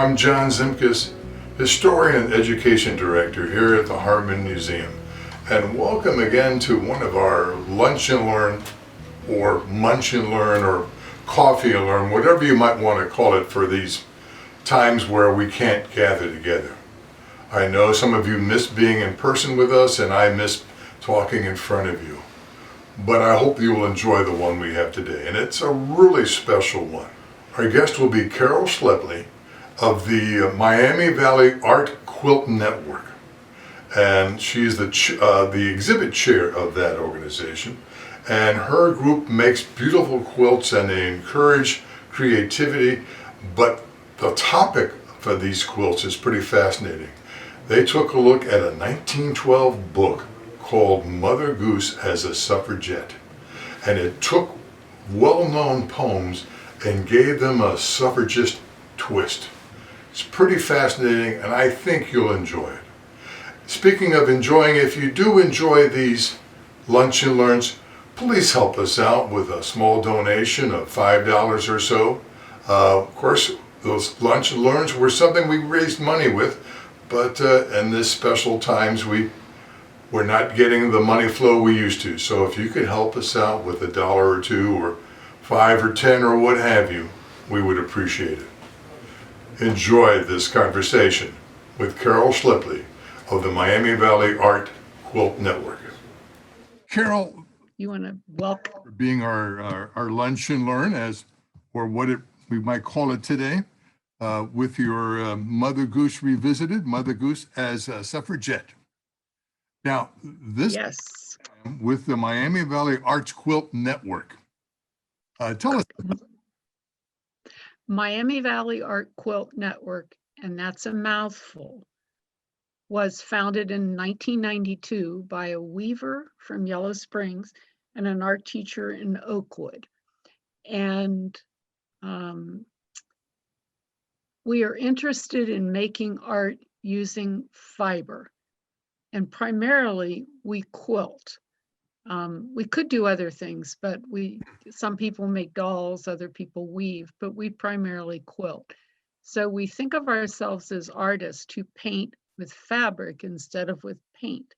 I'm John Zimkus, Historian and Education Director here at the Hartman Museum. And welcome again to one of our Lunch and Learn, or Munch and Learn, or Coffee and Learn, whatever you might want to call it for these times where we can't gather together. I know some of you miss being in person with us, and I miss talking in front of you. But I hope you will enjoy the one we have today, and it's a really special one. Our guest will be Carol Schlepley of the Miami Valley Art Quilt Network, and she's the exhibit chair of that organization. And her group makes beautiful quilts, and they encourage creativity. But the topic for these quilts is pretty fascinating. They took a look at a 1912 book called Mother Goose as a Suffragette, and it took well-known poems and gave them a suffragist twist. It's pretty fascinating, and I think you'll enjoy it. Speaking of enjoying, if you do enjoy these Lunch and Learns, please help us out with a small donation of $5 or so. Of course, those Lunch and Learns were something we raised money with, but in this special times, we're not getting the money flow we used to. So if you could help us out with $1 or $2 or $5 or $10 or what have you, we would appreciate it. Enjoy this conversation with Carol Schlepley of the Miami Valley Art Quilt Network. Carol, you want to welcome for being our Lunch and Learn, or we might call it today, with your Mother Goose Revisited, Mother Goose as a Suffragette. Now, this yes, with the Miami Valley Arts Quilt Network. Tell us. Miami Valley Art Quilt Network, and that's a mouthful, was founded in 1992 by a weaver from Yellow Springs and an art teacher in Oakwood. And we are interested in making art using fiber. And primarily, we quilt. We could do other things, but some people make dolls, other people weave, but we primarily quilt. So we think of ourselves as artists who paint with fabric instead of with paint.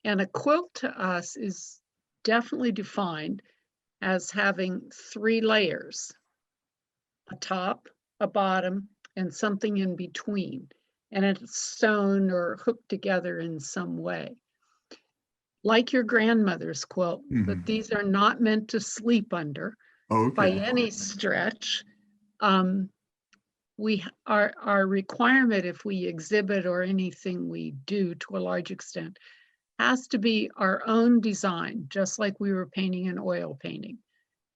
And a quilt to us is definitely defined as having 3 layers: a top, a bottom, and something in between. And it's sewn or hooked together in some way. Like your grandmother's quilt, but these are not meant to sleep under by any stretch. Our requirement, if we exhibit or anything we do to a large extent, has to be our own design, just like we were painting an oil painting.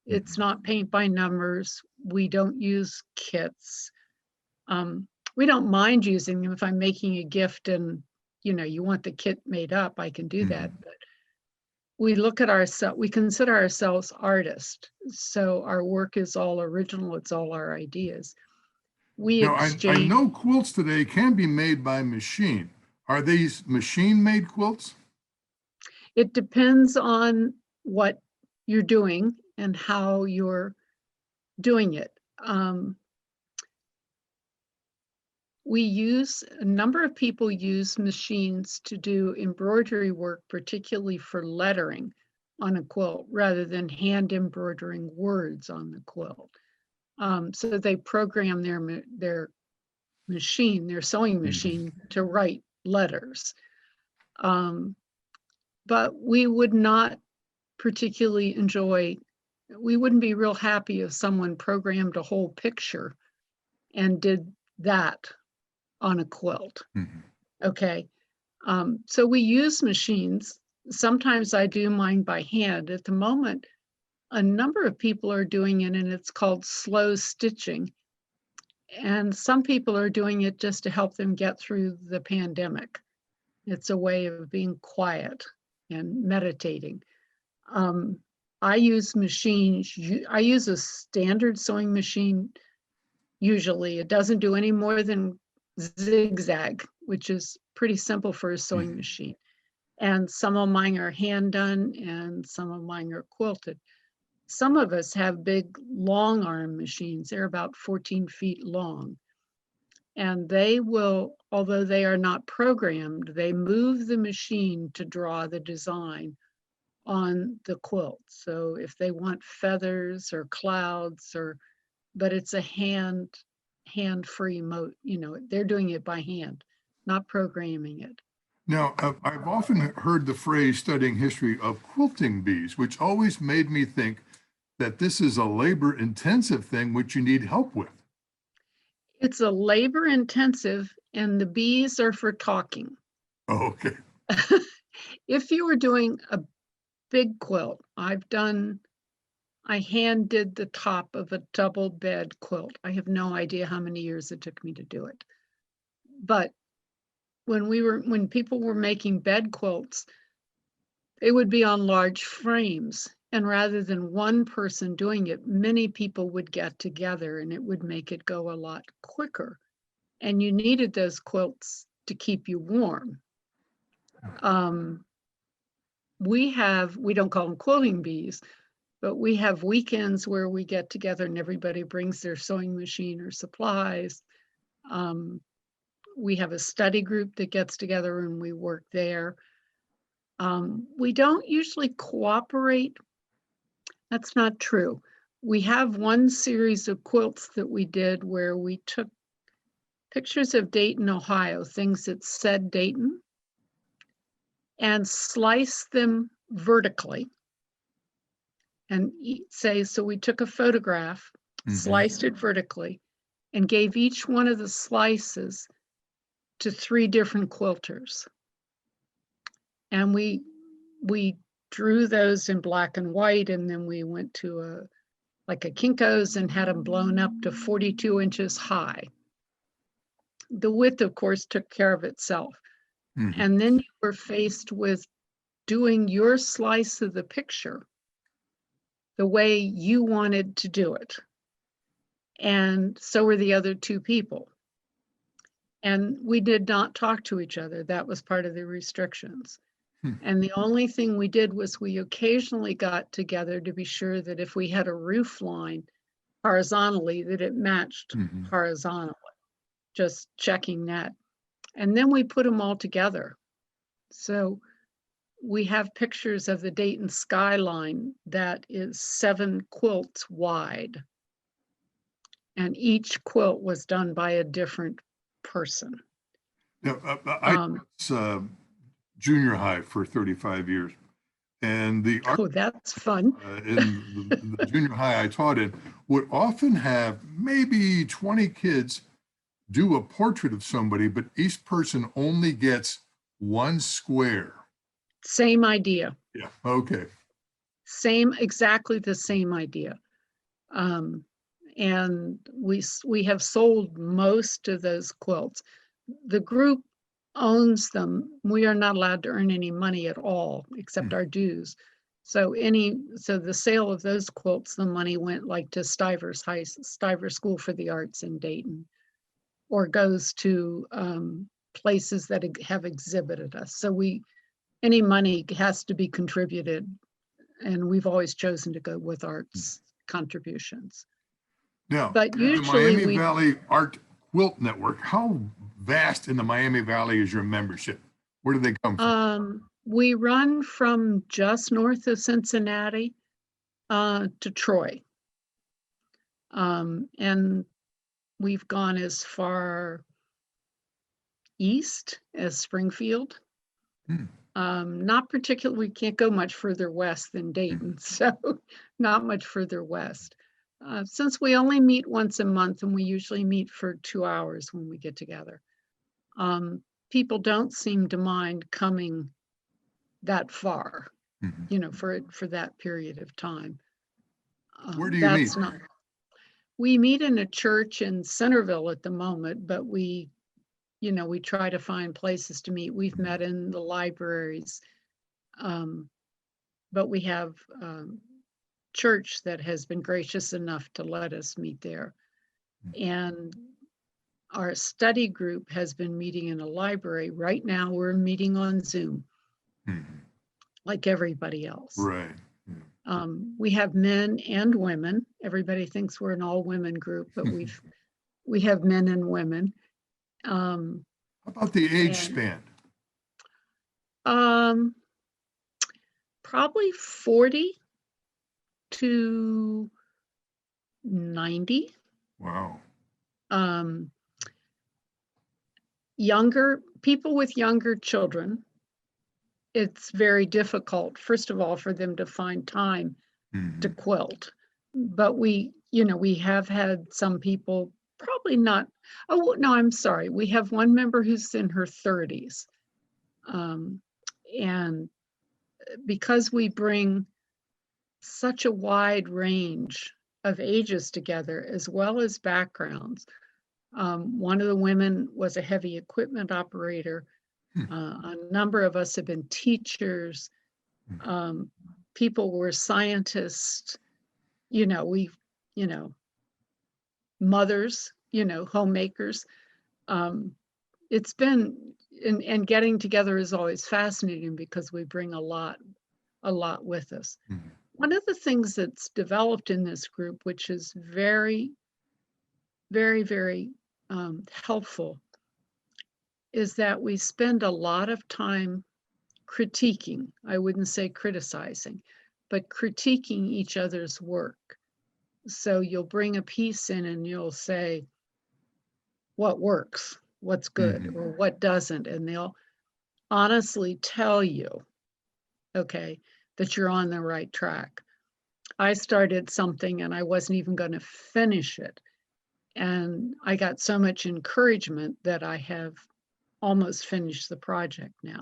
It's not paint by numbers. We don't use kits. We don't mind using them. If I'm making a gift and you want the kit made up, I can do that. But we look at ourselves, we consider ourselves artists. So our work is all original. It's all our ideas. I know quilts today can be made by machine. Are these machine-made quilts? It depends on what you're doing and how you're doing it. A number of people use machines to do embroidery work, particularly for lettering on a quilt, rather than hand embroidering words on the quilt. So they program their sewing machine to write letters. But we would not particularly we wouldn't be real happy if someone programmed a whole picture and did that on a quilt. Okay. So we use machines. Sometimes I do mine by hand. At the moment, a number of people are doing it, and it's called slow stitching. And some people are doing it just to help them get through the pandemic. It's a way of being quiet and meditating. I use machines. I use a standard sewing machine. Usually it doesn't do any more than zigzag, which is pretty simple for a sewing machine. And some of mine are hand done and some of mine are quilted. Some of us have big long arm machines. They're about 14 feet long. And they will, although they are not programmed, they move the machine to draw the design on the quilt. So if they want feathers or clouds but it's a hand-free mode, they're doing it by hand, not programming it. Now, I've often heard the phrase studying history of quilting bees, which always made me think that this is a labor-intensive thing which you need help with. It's a labor intensive, and the bees are for talking. Oh, okay. If you were doing a big quilt, I hand did the top of a double bed quilt. I have no idea how many years it took me to do it. But when people were making bed quilts, they would be on large frames. And rather than one person doing it, many people would get together and it would make it go a lot quicker. And you needed those quilts to keep you warm. We don't call them quilting bees, but we have weekends where we get together and everybody brings their sewing machine or supplies. We have a study group that gets together and we work there. We don't usually cooperate. That's not true. We have one series of quilts that we did where we took pictures of Dayton, Ohio, things that said Dayton, and sliced them vertically. And so we took a photograph, sliced it vertically, and gave each one of the slices to 3 different quilters. And we drew those in black and white, and then we went to a Kinko's and had them blown up to 42 inches high. The width, of course, took care of itself. And then you were faced with doing your slice of the picture the way you wanted to do it. And so were the other 2 people. And we did not talk to each other. That was part of the restrictions. And the only thing we did was we occasionally got together to be sure that if we had a roof line horizontally, that it matched horizontally, just checking that. And then we put them all together. So we have pictures of the Dayton skyline that is 7 quilts wide. And each quilt was done by a different person. Yeah, I was junior high for 35 years. And the art that's fun. in the junior high I taught in would often have maybe 20 kids do a portrait of somebody, but each person only gets 1 square. Same idea. Yeah, okay. Exactly the same idea. And we have sold most of those quilts. The group owns them. We are not allowed to earn any money at all except our dues. So the sale of those quilts, the money went like to Stivers School for the Arts in Dayton, or goes to places that have exhibited us. So any money has to be contributed, and we've always chosen to go with arts contributions. Now, but usually the Miami Valley Art Quilt Network, how vast in the Miami Valley is your membership? Where do they come from? We run from just north of Cincinnati to Troy. And we've gone as far east as Springfield. Not particularly, we can't go much further west than Dayton, so not much further west. Since we only meet once a month and we usually meet for 2 hours when we get together, people don't seem to mind coming that far, for that period of time. Where do you meet? We meet in a church in Centerville at the moment, but we try to find places to meet. We've met in the libraries, but we have church that has been gracious enough to let us meet there. And our study group has been meeting in a library. Right now we're meeting on Zoom, like everybody else. Right. We have men and women. Everybody thinks we're an all women group, but we have men and women. Um, How about the age and, span? Probably 40 to 90. Wow. Um, Younger people with younger children, it's very difficult, first of all, for them to find time to quilt. But we have had some people, probably not, oh, no, I'm sorry. We have one member who's in her 30s. And because we bring such a wide range of ages together, as well as backgrounds, one of the women was a heavy equipment operator. A number of us have been teachers. People were scientists. We, mothers, homemakers. It's been, and getting together is always fascinating because we bring a lot with us. One of the things that's developed in this group, which is very, very, very helpful, is that we spend a lot of time critiquing. I wouldn't say criticizing, but critiquing each other's work. So you'll bring a piece in and you'll say, what works, what's good, or what doesn't, and they'll honestly tell you, okay, that you're on the right track. I started something and I wasn't even going to finish it. And I got so much encouragement that I have almost finished the project now.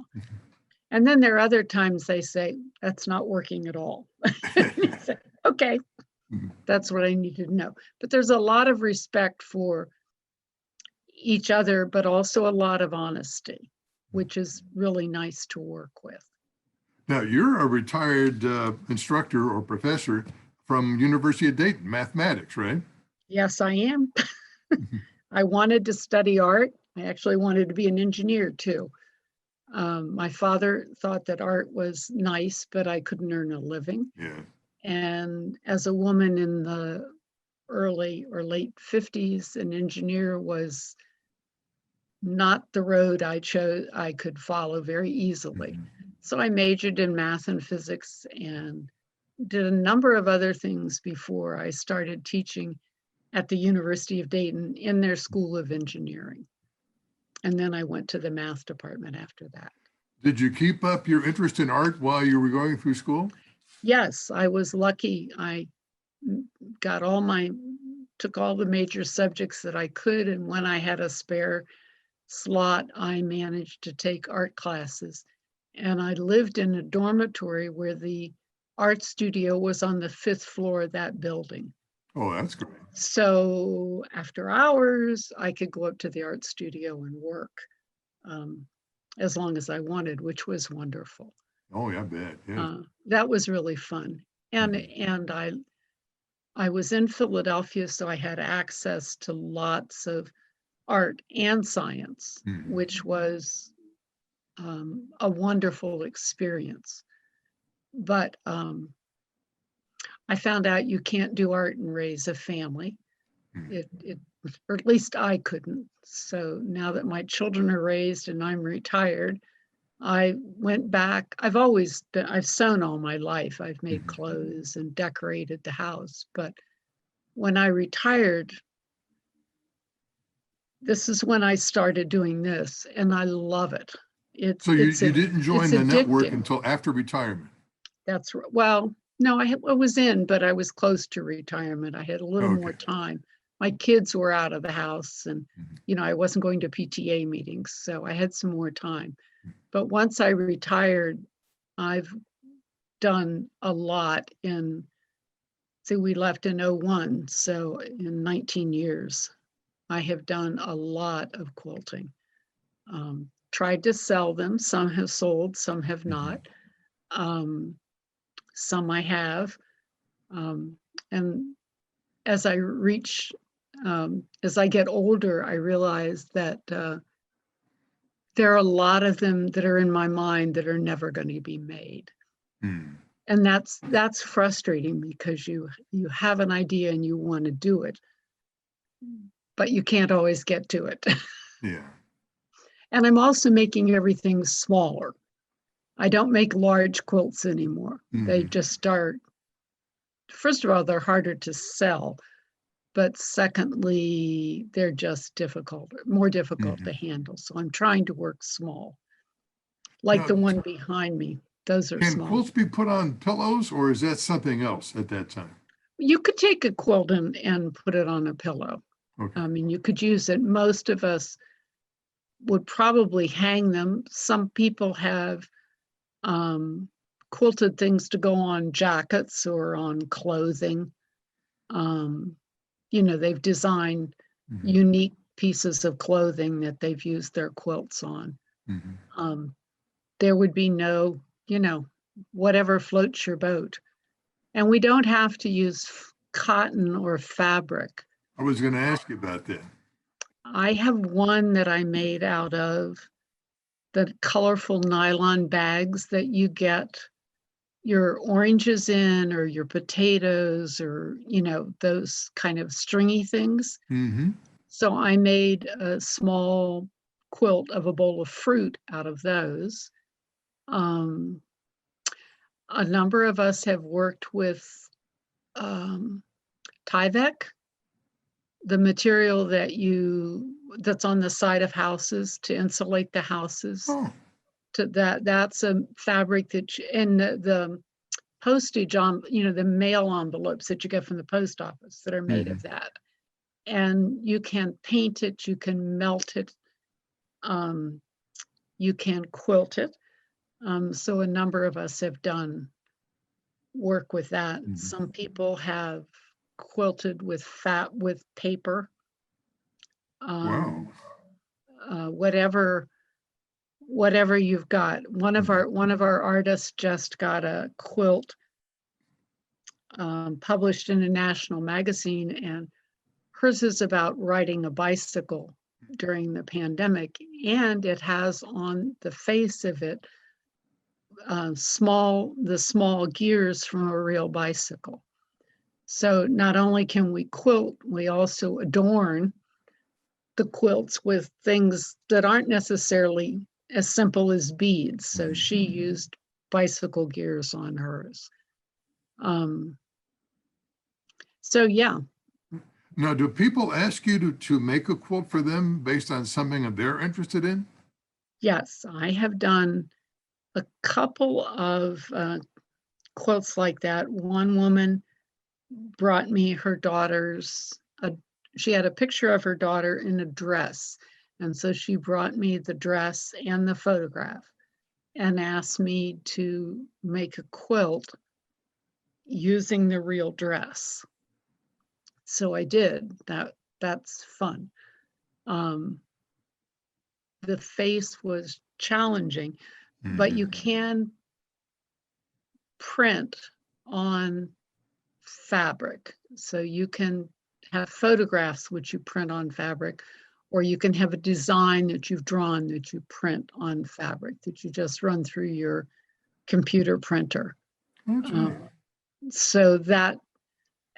And then there are other times they say, that's not working at all. Say, okay, that's what I needed to know. But there's a lot of respect for each other, but also a lot of honesty, which is really nice to work with. Now, you're a retired instructor or professor from University of Dayton, mathematics, right? Yes, I am. I wanted to study art. I actually wanted to be an engineer too. My father thought that art was nice, but I couldn't earn a living. Yeah. And as a woman in the early or late 50s, an engineer was not the road I chose, I could follow very easily. So I majored in math and physics and did a number of other things before I started teaching at the University of Dayton in their School of Engineering. And then I went to the math department after that. Did you keep up your interest in art while you were going through school? Yes, I was lucky. I got took all the major subjects that I could. And when I had a spare slot, I managed to take art classes. And I lived in a dormitory where the art studio was on the 5th floor of that building. Oh, that's great. So after hours, I could go up to the art studio and work as long as I wanted, which was wonderful. Oh, yeah, I bet. Yeah. That was really fun. And I was in Philadelphia, so I had access to lots of art and science, which was a wonderful experience. But I found out you can't do art and raise a family. Or at least I couldn't. So now that my children are raised and I'm retired, I went back. I've sewn all my life. I've made clothes and decorated the house. But when I retired, this is when I started doing this, and I love it. So you didn't join the network addicting. until after retirement? That's right. Well, no, I was in, but I was close to retirement. I had a little more time. My kids were out of the house and, I wasn't going to PTA meetings, so I had some more time. But once I retired, I've done a lot we left in 01, so in 19 years, I have done a lot of quilting. Tried to sell them. Some have sold, some have not. Some I have. And as I as I get older, I realize that there are a lot of them that are in my mind that are never going to be made. And that's frustrating because you have an idea and you want to do it, but you can't always get to it. Yeah. And I'm also making everything smaller. I don't make large quilts anymore. They just start, first of all, they're harder to sell, but secondly, they're just more difficult to handle. So I'm trying to work small, like Now, the one behind me. Those are can small. quilts be put on pillows, or is that something else at that time? You could take a quilt and put it on a pillow. Okay. I mean, you could use it. Most of us would probably hang them. Some people have quilted things to go on jackets or on clothing. They've designed unique pieces of clothing that they've used their quilts on. There would be no, whatever floats your boat. And we don't have to use cotton or fabric. I was going to ask you about that. I have one that I made out of the colorful nylon bags that you get your oranges in, or your potatoes, or, those kind of stringy things. So I made a small quilt of a bowl of fruit out of those. A number of us have worked with Tyvek, the material that's on the side of houses to insulate the houses. That's a fabric and the postage on, the mail envelopes that you get from the post office that are made of that. And you can paint it, you can melt it, you can quilt it. So a number of us have done work with that. Some people have quilted with paper. Wow. Whatever you've got. One of our artists just got a quilt published in a national magazine, and hers is about riding a bicycle during the pandemic, and it has on the face of it the small gears from a real bicycle. So not only can we quilt, we also adorn the quilts with things that aren't necessarily as simple as beads. So she used bicycle gears on hers. So yeah. Now, do people ask you to make a quilt for them based on something that they're interested in? Yes, I have done a couple of quilts like that. One woman brought me her daughter's, she had a picture of her daughter in a dress. And so she brought me the dress and the photograph and asked me to make a quilt using the real dress. So I did. That's fun. The face was challenging, but you can print on fabric. So you can have photographs which you print on fabric, or you can have a design that you've drawn that you print on fabric that you just run through your computer printer. So that,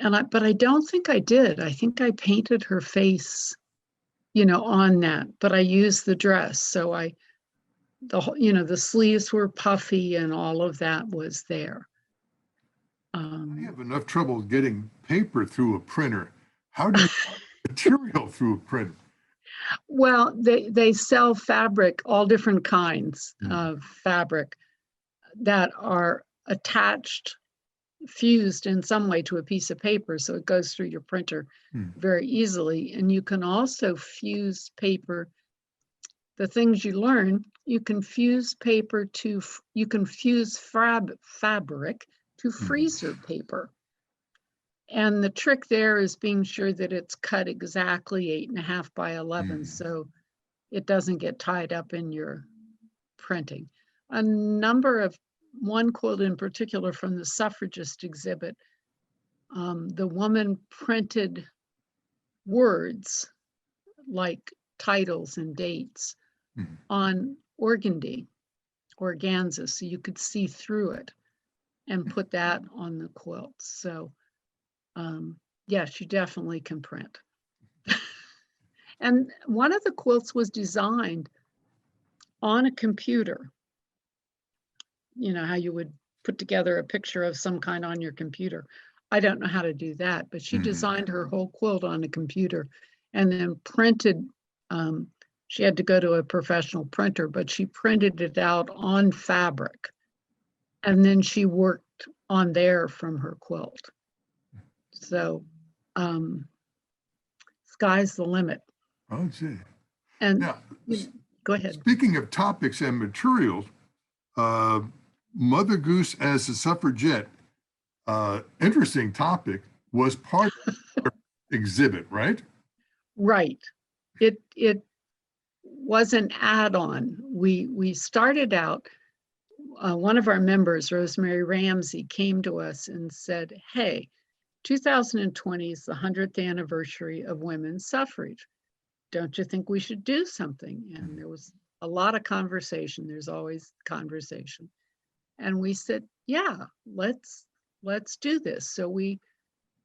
but I don't think I did. I think I painted her face, on that, but I used the dress. So the sleeves were puffy and all of that was there. I have enough trouble getting paper through a printer. How do you get material through a printer? Well, they sell fabric, all different kinds of fabric that are attached, fused in some way to a piece of paper, so it goes through your printer very easily. And you can also fuse paper. The things you learn, you can fuse fabric to freezer paper. And the trick there is being sure that it's cut exactly 8.5 by 11, so it doesn't get tied up in your printing. One quote in particular from the Suffragist exhibit, the woman printed words like titles and dates on organza, so you could see through it, and put that on the quilts. So yes, you definitely can print. And one of the quilts was designed on a computer. You know how you would put together a picture of some kind on your computer. I don't know how to do that, but she designed her whole quilt on a computer and then printed. She had to go to a professional printer, but she printed it out on fabric. And then she worked on there from her quilt. So sky's the limit. Oh, gee. And Now, go ahead. speaking of topics and materials, Mother Goose as a suffragette, interesting topic, was part of the exhibit, right? Right. It was an add-on. We started out, one of our members, Rosemary Ramsey, came to us and said, hey, 2020 is the 100th anniversary of women's suffrage. Don't you think we should do something? And there was a lot of conversation. There's always conversation. And we said, yeah, let's do this. So we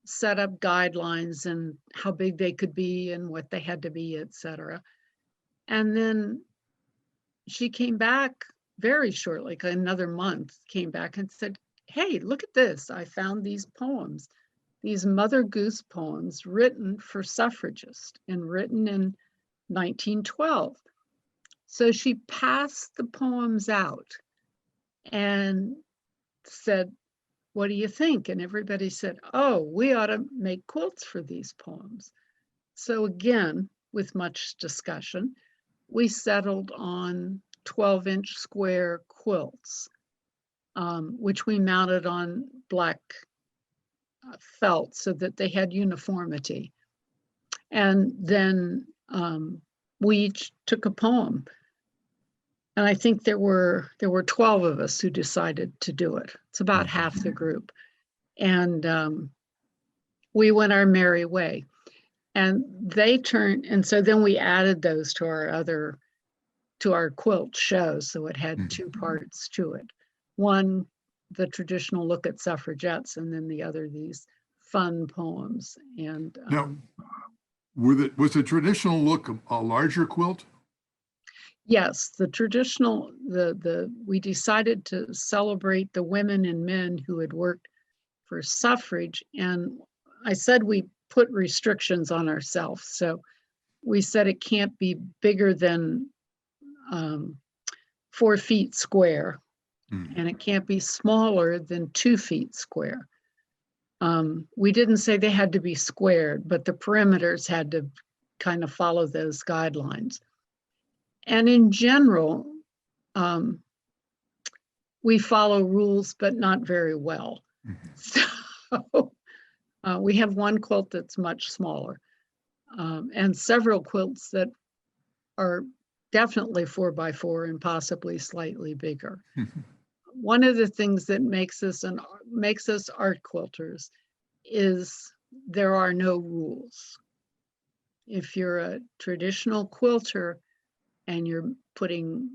set up guidelines and how big they could be and what they had to be, et cetera. And then she came back very shortly, like another month, came back and said, hey, look at this. I found these poems, these Mother Goose poems written for suffragists and written in 1912. So she passed the poems out and said, what do you think? And everybody said, oh, we ought to make quilts for these poems. So again, with much discussion, we settled on 12-inch square quilts, which we mounted on black felt so that they had uniformity. And then we each took a poem. And I think there were 12 of us who decided to do it. It's about half the group. And we went our merry way. And they turned, and so then we added those to our quilt show. So it had two parts to it. One, the traditional look at suffragettes, and then the other, these fun poems. And now, was the traditional look a larger quilt? yes, the traditional, we decided to celebrate the women and men who had worked for suffrage. And I said we put restrictions on ourselves. So we said it can't be bigger than 4 feet square, and it can't be smaller than 2 feet square. We didn't say they had to be squared, but the perimeters had to kind of follow those guidelines. And in general, we follow rules, but not very well. So we have one quilt that's much smaller, and several quilts that are definitely 4x4 and possibly slightly bigger. One of the things that makes us art quilters is there are no rules. If you're a traditional quilter and you're putting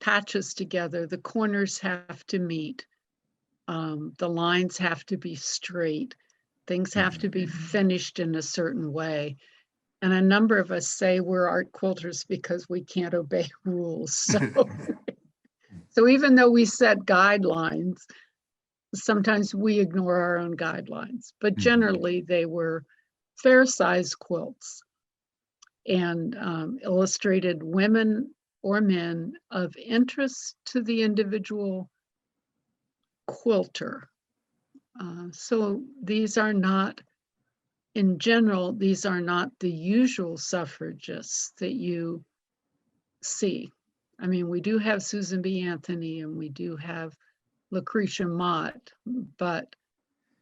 patches together, the corners have to meet, the lines have to be straight, things have to be finished in a certain way. And a number of us say we're art quilters because we can't obey rules. So even though we set guidelines, sometimes we ignore our own guidelines, but generally they were fair-sized quilts and illustrated women or men of interest to the individual quilter. So these are not, in general, these are not the usual suffragists that you see. I mean, we do have Susan B. Anthony and we do have Lucretia Mott, but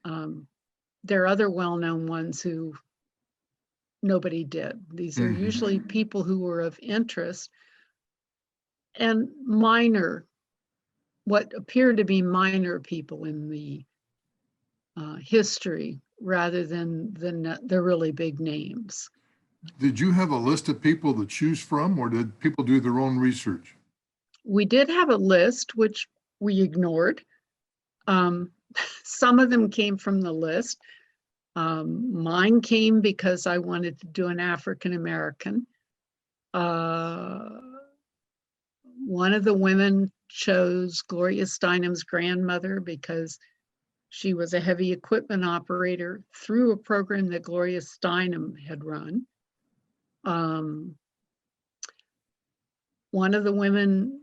there are other well-known ones who nobody did. These are usually people who were of interest and minor, what appear to be minor people in the history rather than the really big names. Did you have a list of people to choose from, or did people do their own research? We did have a list, which we ignored. Some of them came from the list. Mine came because I wanted to do an African American. One of the women chose Gloria Steinem's grandmother because she was a heavy equipment operator through a program that Gloria Steinem had run. One of the women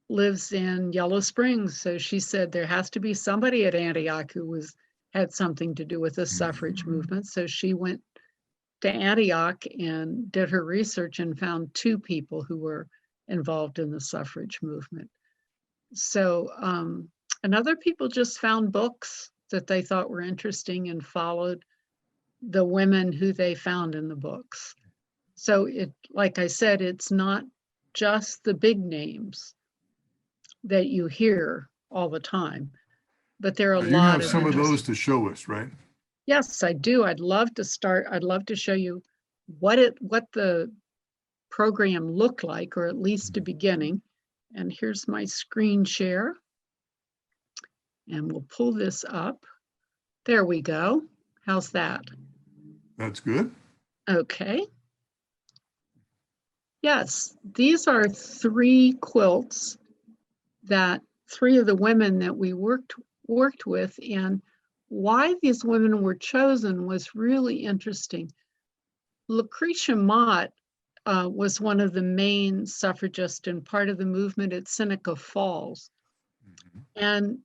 lives in Yellow Springs, so she said there has to be somebody at Antioch who had something to do with the suffrage movement. So she went to Antioch and did her research and found 2 people who were involved in the suffrage movement. So, and other people just found books that they thought were interesting and followed the women who they found in the books. So like I said, it's not just the big names that you hear all the time, but there are a You lot have of some of interest- those to show us, right? Yes, I do. I'd love to show you what the program looked like, or at least a beginning. And here's my screen share. And we'll pull this up. There we go. How's that? That's good. Okay. Yes, these are 3 quilts that 3 of the women that we worked with, and why these women were chosen was really interesting. Lucretia Mott was one of the main suffragists and part of the movement at Seneca Falls. And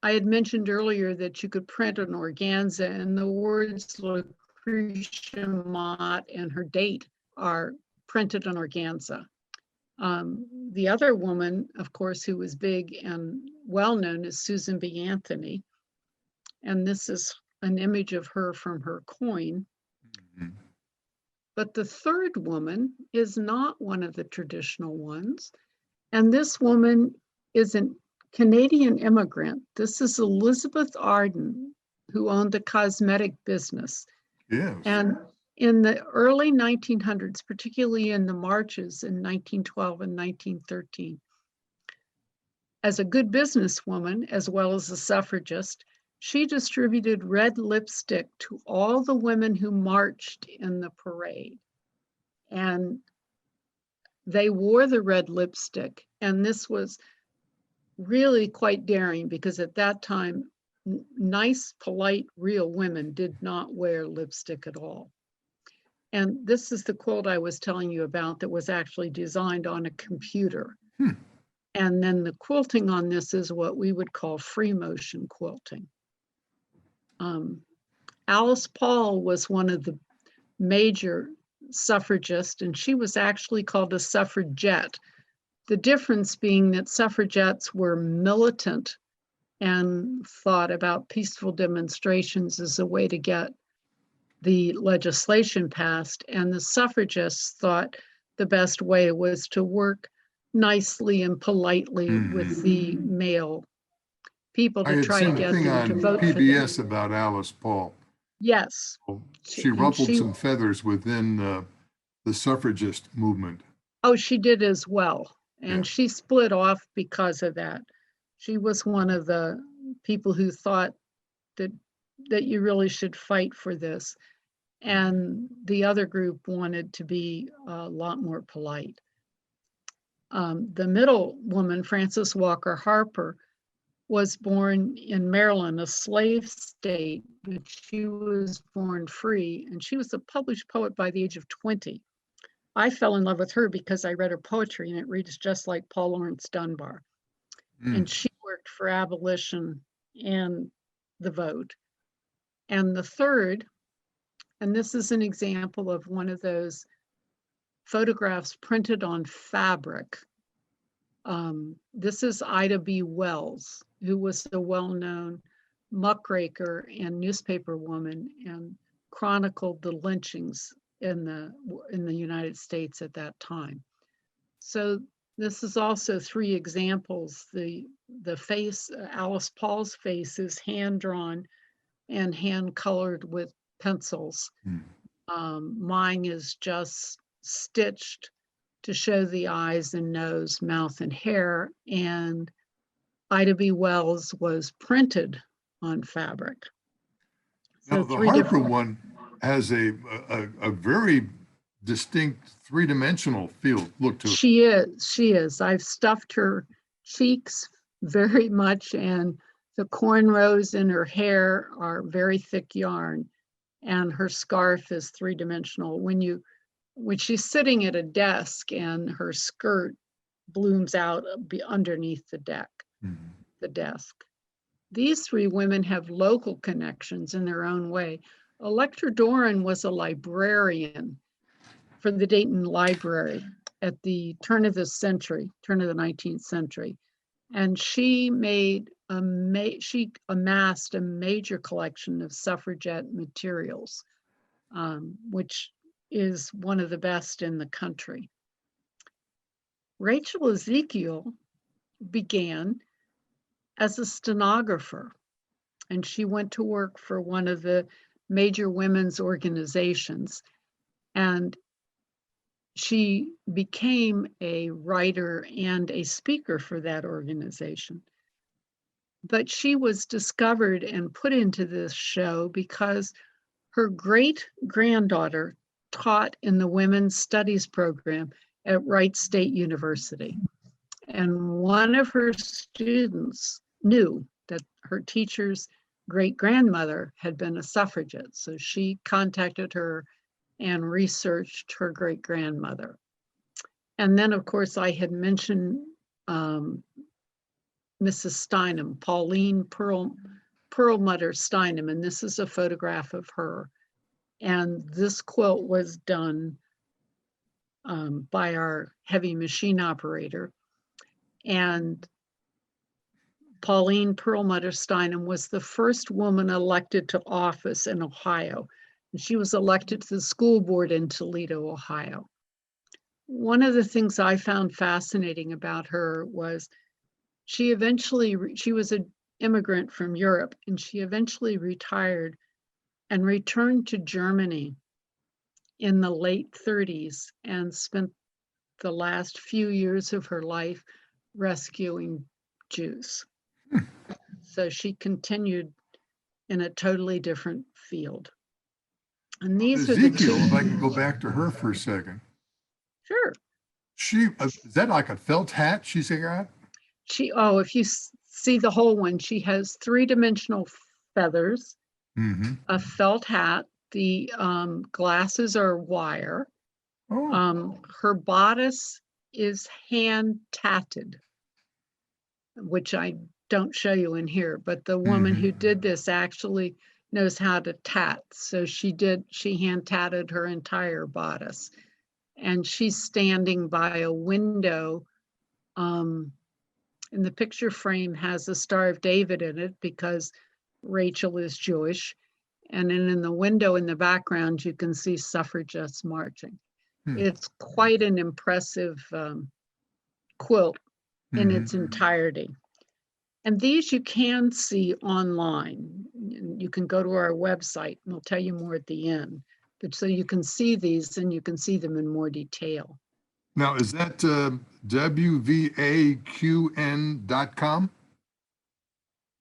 I had mentioned earlier that you could print an organza, and the words Lucretia Mott and her date are printed on organza. The other woman, of course, who was big and well-known is Susan B. Anthony. And this is an image of her from her coin. But the 3rd woman is not one of the traditional ones. And this woman is a Canadian immigrant. This is Elizabeth Arden, who owned a cosmetic business. Yes. And in the early 1900s, particularly in the marches in 1912 and 1913, as a good businesswoman, as well as a suffragist, she distributed red lipstick to all the women who marched in the parade. And they wore the red lipstick. And this was really quite daring because at that time, nice, polite, real women did not wear lipstick at all. And this is the quilt I was telling you about that was actually designed on a computer. And then the quilting on this is what we would call free motion quilting. Alice Paul was one of the major suffragists, and she was actually called a suffragette. The difference being that suffragettes were militant and thought about peaceful demonstrations as a way to get the legislation passed, and the suffragists thought the best way was to work nicely and politely with the male people I to had try to seen a get thing them on to vote for them. PBS about Alice Paul. Yes. She And ruffled some feathers within the suffragist movement. Oh, she did as well. And Yeah. she split off because of that. She was one of the people who thought that you really should fight for this. And the other group wanted to be a lot more polite. The middle woman, Frances Walker Harper, was born in Maryland, a slave state, but she was born free, and she was a published poet by the age of 20. I fell in love with her because I read her poetry, and it reads just like Paul Laurence Dunbar. And she worked for abolition and the vote. And the 3rd, and this is an example of one of those photographs printed on fabric. This is Ida B. Wells, who was a well-known muckraker and newspaper woman and chronicled the lynchings in the United States at that time. So this is also 3 examples. The face, Alice Paul's face, is hand-drawn and hand-colored with pencils. Mine is just stitched to show the eyes and nose, mouth, and hair. And Ida B. Wells was printed on fabric. Now, So the three Harper different, one has a very distinct three-dimensional look to it. she is. I've stuffed her cheeks very much, and the cornrows in her hair are very thick yarn, and her scarf is three-dimensional. When she's sitting at a desk and her skirt blooms out underneath the desk. These three women have local connections in their own way. Electra Doran was a librarian for the Dayton Library at the turn of the 19th century. And she she amassed a major collection of suffragette materials, which is one of the best in the country. Rachel Ezekiel began as a stenographer, and she went to work for one of the major women's organizations. And she became a writer and a speaker for that organization. But she was discovered and put into this show because her great-granddaughter taught in the Women's Studies program at Wright State University. And one of her students knew that her teacher's great-grandmother had been a suffragette. So she contacted her and researched her great-grandmother. And then, of course, I had mentioned Mrs. Steinem, Pauline Perlmutter Steinem, and this is a photograph of her. And this quilt was done by our heavy machine operator. And Pauline Perlmutter Steinem was the first woman elected to office in Ohio. And she was elected to the school board in Toledo, Ohio. One of the things I found fascinating about her was she was an immigrant from Europe, and she eventually retired and returned to Germany in the late 30s and spent the last few years of her life rescuing Jews. So she continued in a totally different field. And these are the Ezekiel, two. if I can go back to her for a second. Sure. Is that like a felt hat she's got? If you see the whole one, she has three-dimensional feathers, a felt hat. The glasses are wire. Oh. Her bodice is hand tatted, which I don't show you in here, but the woman who did this actually knows how to tat. So she hand tatted her entire bodice. And she's standing by a window. And the picture frame has a Star of David in it because Rachel is Jewish. And then in the window in the background, you can see suffragettes marching. It's quite an impressive quilt in its entirety. And these you can see online. You can go to our website and we'll tell you more at the end. But so you can see these and you can see them in more detail. Now, is that WVAQN.com?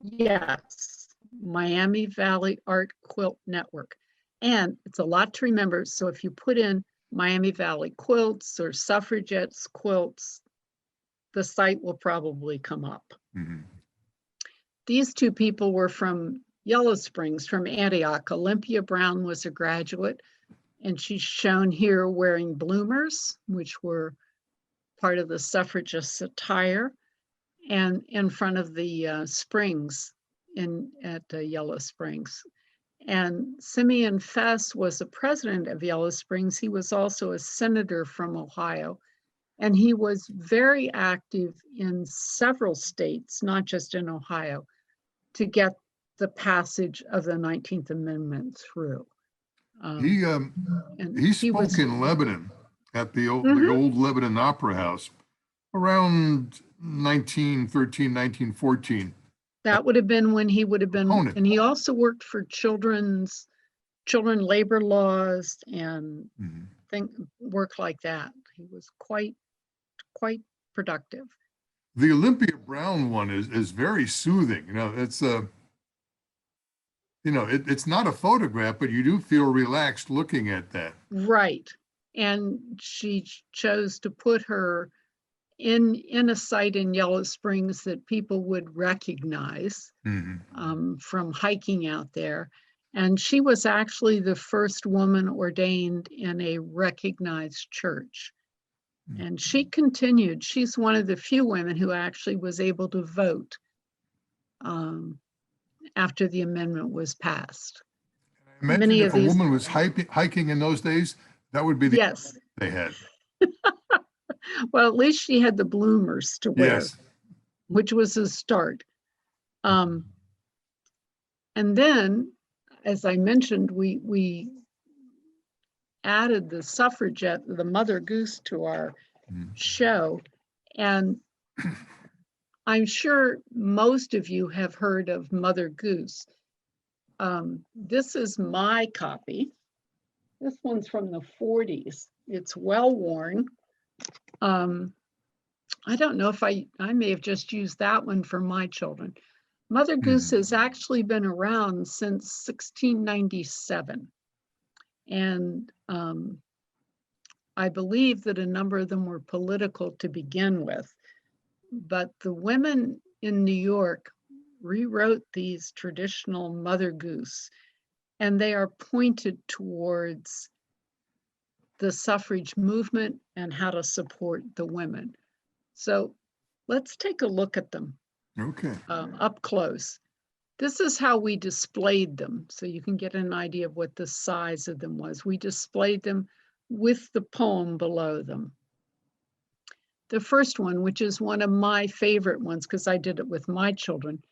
Yes, Miami Valley Art Quilt Network. And it's a lot to remember. So if you put in Miami Valley Quilts or Suffragettes Quilts, the site will probably come up. These two people were from Yellow Springs, from Antioch. Olympia Brown was a graduate, and she's shown here wearing bloomers, which were part of the suffragists' attire, and in front of the springs at Yellow Springs. And Simeon Fess was the president of Yellow Springs. He was also a senator from Ohio, and he was very active in several states, not just in Ohio, to get the passage of the 19th Amendment through. He spoke in Lebanon at the old Lebanon Opera House around 1913, 1914. That would have been when he would have been, and he also worked for children labor laws and work like that. He was quite productive. The Olympia Brown one is very soothing. You know, you know, it's not a photograph, but you do feel relaxed looking at that. Right. And she chose to put her in a site in Yellow Springs that people would recognize from hiking out there. And she was actually the first woman ordained in a recognized church. And she continued. She's one of the few women who actually was able to vote after the amendment was passed. I imagine Many if of a these, woman was hiking in those days, that would be the yes. they had. Well, at least she had the bloomers to wear, Yes. which was a start. And then, as I mentioned, we added the Suffragette, the Mother Goose, to our show. And I'm sure most of you have heard of Mother Goose. This is my copy. This one's from the 40s. It's well worn. I don't know if I may have just used that one for my children. Mother Goose has actually been around since 1697. And I believe that a number of them were political to begin with. But the women in New York rewrote these traditional Mother Goose, and they are pointed towards the suffrage movement and how to support the women. So let's take a look at them up close. This is how we displayed them, so you can get an idea of what the size of them was. We displayed them with the poem below them. The first one, which is one of my favorite ones because I did it with my children,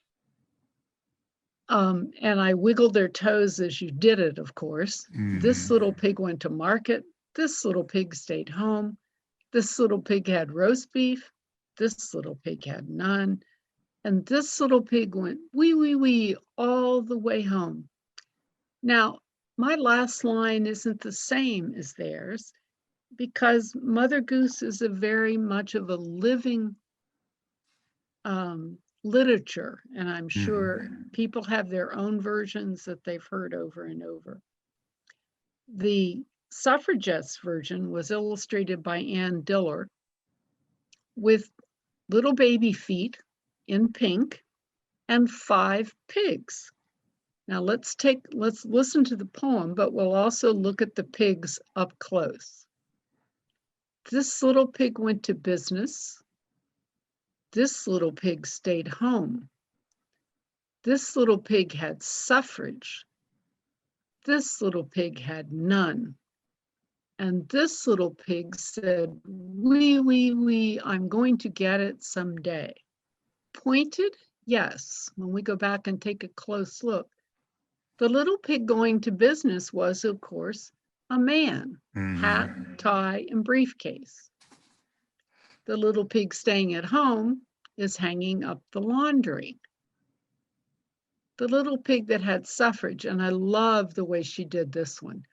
and I wiggled their toes as you did it, of course. This little pig went to market. This little pig stayed home. This little pig had roast beef. This little pig had none. And this little pig went wee, wee, wee all the way home. Now, my last line isn't the same as theirs because Mother Goose is a very much of a living literature. And I'm sure people have their own versions that they've heard over and over. The Suffragettes version was illustrated by Ann Diller with little baby feet in pink and 5 pigs. Now let's listen to the poem, but we'll also look at the pigs up close. This little pig went to business. This little pig stayed home. This little pig had suffrage. This little pig had none. And this little pig said, wee, wee, wee, I'm going to get it someday. Pointed? Yes. When we go back and take a close look, the little pig going to business was, of course, a man, hat, tie, and briefcase. The little pig staying at home is hanging up the laundry. The little pig that had suffrage, and I love the way she did this one,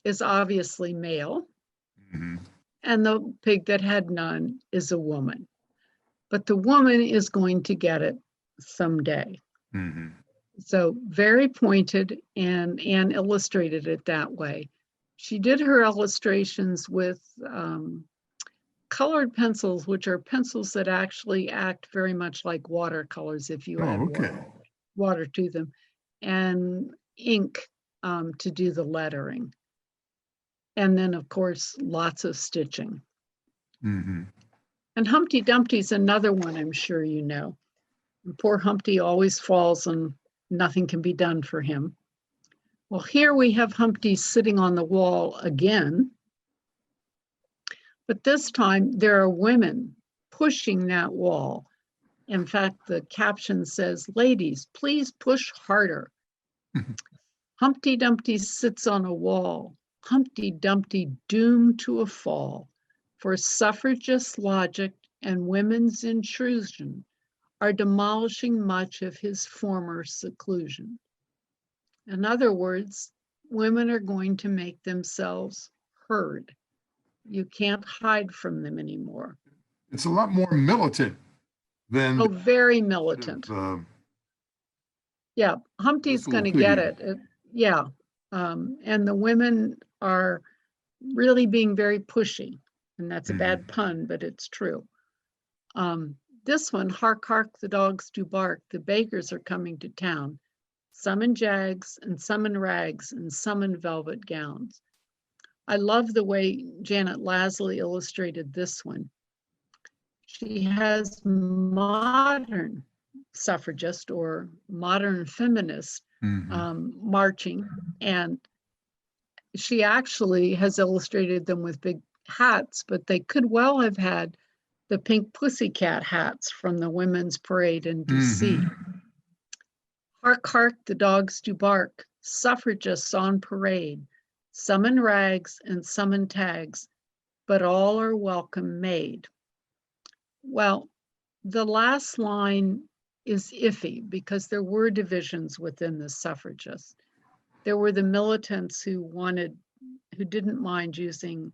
is obviously male, and the pig that had none is a woman. But the woman is going to get it someday. So very pointed, and Anne illustrated it that way. She did her illustrations with colored pencils, which are pencils that actually act very much like watercolors if you add water to them, and ink to do the lettering. And then, of course, lots of stitching. And Humpty Dumpty's another one I'm sure you know. And poor Humpty always falls and nothing can be done for him. Well, here we have Humpty sitting on the wall again. But this time there are women pushing that wall. In fact, the caption says, ladies, please push harder. Humpty Dumpty sits on a wall. Humpty Dumpty doomed to a fall. For suffragist logic and women's intrusion are demolishing much of his former seclusion. In other words, women are going to make themselves heard. You can't hide from them anymore. It's a lot more militant than very militant. Yeah, Humpty's That's a little gonna get piggy. it. Yeah. And the women are really being very pushy. And that's a bad pun, but it's true. This one, hark, hark, the dogs do bark. The bakers are coming to town. Some in jags and some in rags and some in velvet gowns. I love the way Janet Lasley illustrated this one. She has modern suffragist or modern feminist marching, and she actually has illustrated them with big hats, but they could well have had the pink pussycat hats from the women's parade in DC. Hark, hark, the dogs do bark, suffragists on parade, some in rags and some in tags, but all are welcome made. Well, the last line is iffy because there were divisions within the suffragists. There were the militants who didn't mind using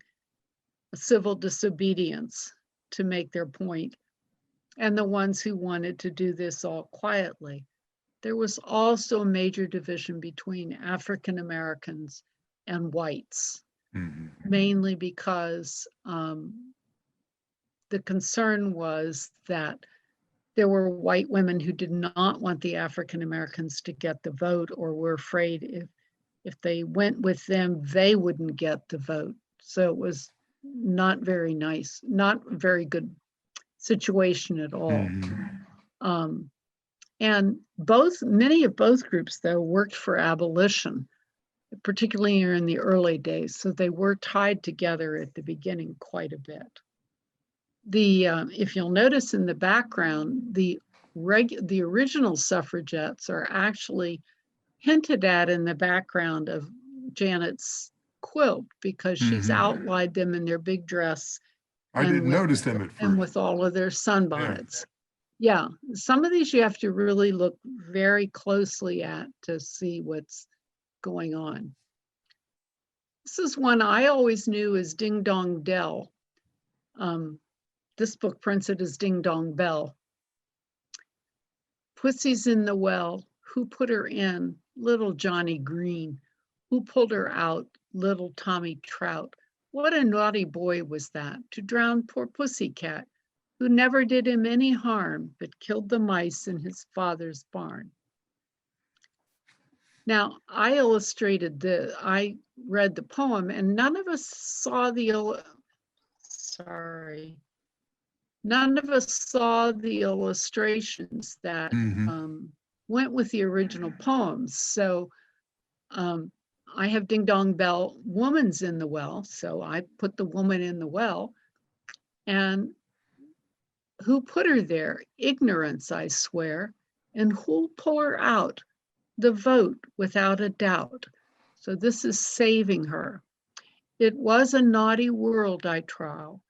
civil disobedience to make their point, and the ones who wanted to do this all quietly. There was also a major division between African Americans and whites, mainly because the concern was that there were white women who did not want the African Americans to get the vote, or were afraid if they went with them, they wouldn't get the vote. So it was not very nice, not a very good situation at all. And many of both groups, though, worked for abolition, particularly in the early days. So they were tied together at the beginning quite a bit. If you'll notice in the background, the original suffragettes are actually hinted at in the background of Janet's quilt, because she's outlined them in their big dress. I didn't notice them at and first. with all of their sunbonnets. Yeah, some of these you have to really look very closely at to see what's going on. This is one I always knew as Ding Dong Dell. This book prints it as Ding Dong Bell. Pussy's in the well, who put her in? Little Johnny Green. Who pulled her out? Little Tommy Trout. What a naughty boy was that, to drown poor Pussycat, who never did him any harm, but killed the mice in his father's barn. Now, I read the poem, and none of us saw the illustrations that went with the original poems. So I have Ding Dong Bell, woman's in the well. So I put the woman in the well. And who put her there? Ignorance, I swear. And who'll pull her out? The vote, without a doubt. So this is saving her. It was a naughty world, I trow,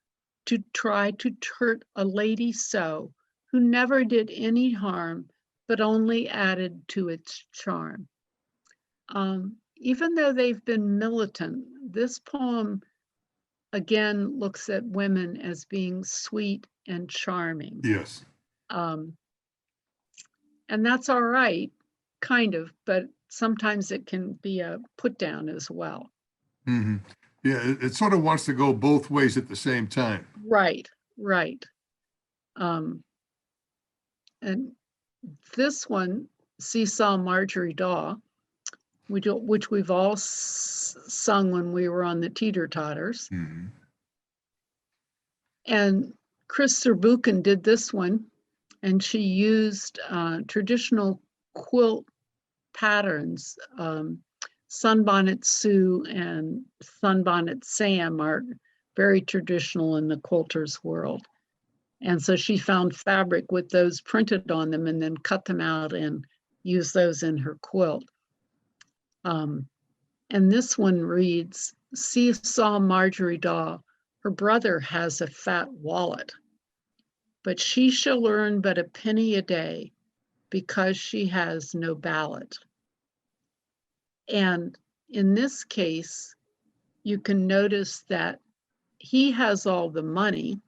to try to hurt a lady so, who never did any harm, but only added to its charm. Even though they've been militant, this poem again looks at women as being sweet and charming. Yes. And that's all right, kind of, but sometimes it can be a put down as well. Yeah, it sort of wants to go both ways at the same time. Right. And this one, Seesaw Marjorie Daw, which we've all sung when we were on the Teeter-Totters. And Chris Serbuchen did this one, and she used traditional quilt patterns. Sunbonnet Sue and Sunbonnet Sam are very traditional in the quilters world. And so she found fabric with those printed on them and then cut them out and used those in her quilt. And this one reads, Seesaw Marjorie Daw, her brother has a fat wallet, but she shall earn but a penny a day because she has no ballot. And in this case, you can notice that he has all the money,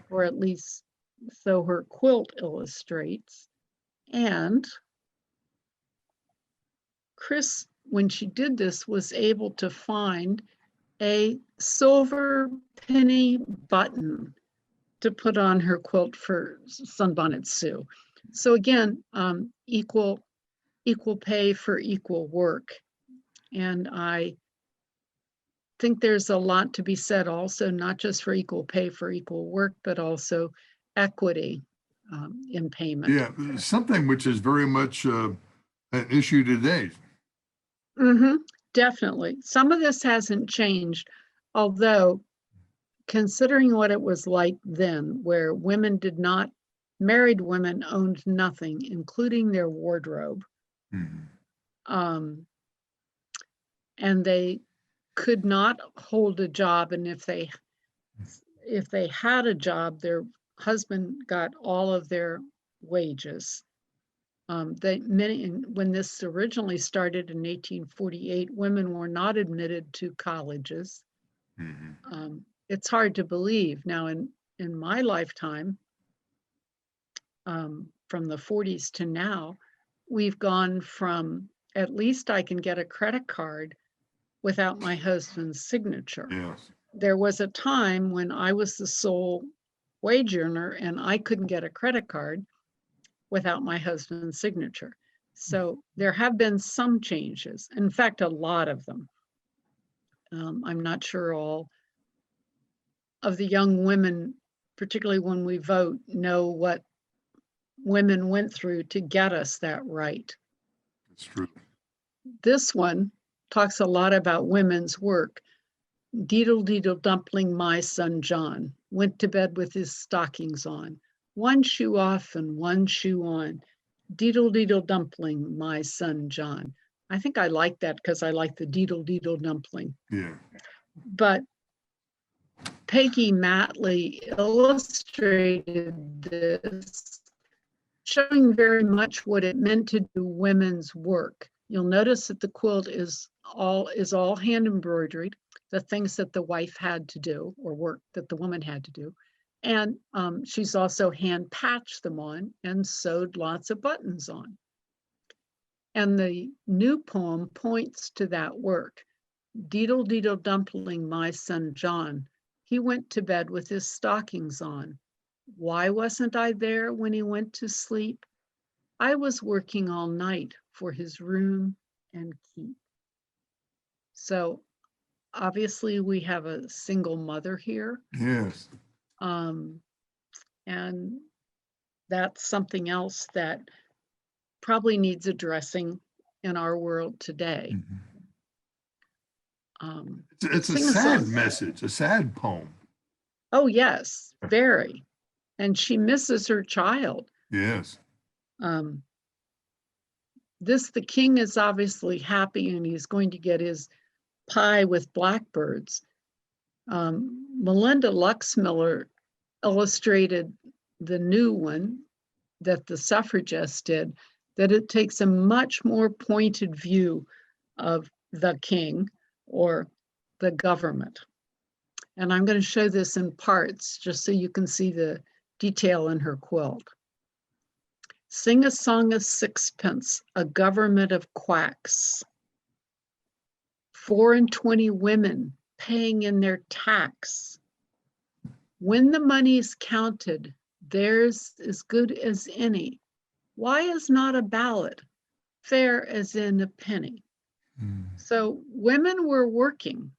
or at least so her quilt illustrates, and Chris, when she did this, was able to find a silver penny button to put on her quilt for Sunbonnet Sue. So again, equal pay for equal work. And I think there's a lot to be said also, not just for equal pay for equal work, but also equity in payment. Yeah, something which is very much an issue today. Definitely. Some of this hasn't changed, although considering what it was like then, where women did not, married women owned nothing, including their wardrobe. And they could not hold a job. And if they had a job, their husband got all of their wages. When this originally started in 1848, women were not admitted to colleges. It's hard to believe now in my lifetime, from the 40s to now, we've gone from at least I can get a credit card without my husband's signature. Yes. There was a time when I was the sole wage earner and I couldn't get a credit card without my husband's signature. So there have been some changes. In fact, a lot of them. I'm not sure all of the young women, particularly when we vote, know what women went through to get us that right. That's true. This one talks a lot about women's work. Deedle deedle dumpling, my son John went to bed with his stockings on, one shoe off and one shoe on. Deedle deedle dumpling, my son John. I think I like that because I like the deedle deedle dumpling. Yeah. But Peggy Matley illustrated this, showing very much what it meant to do women's work. You'll notice that the quilt is all hand embroidered, the things that the wife had to do or work that the woman had to do. And she's also hand patched them on and sewed lots of buttons on. And the new poem points to that work. Deedle deedle dumpling, my son John, he went to bed with his stockings on. Why wasn't I there when he went to sleep? I was working all night for his room and keep. So obviously we have a single mother here. Yes. And that's something else that probably needs addressing in our world today. It's a sad message, a sad poem. Oh, yes, very. And she misses her child. Yes. The king is obviously happy and he's going to get his pie with blackbirds. Melinda Luxmiller illustrated the new one that the Suffragists did, that it takes a much more pointed view of the king or the government. And I'm going to show this in parts just so you can see the detail in her quilt. Sing a song of sixpence, a government of quacks. 24 women paying in their tax. When the money's counted, theirs as good as any. Why is not a ballot fair as in a penny? So women were working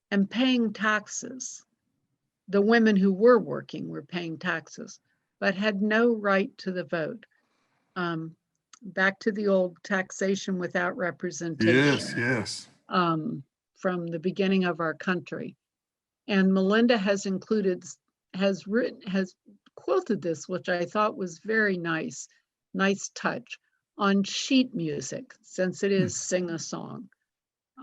and paying taxes. The women who were working were paying taxes, but had no right to the vote. Back to the old taxation without representation. Yes. From the beginning of our country. And Melinda has quilted this, which I thought was very nice touch, on sheet music, since it is sing a song.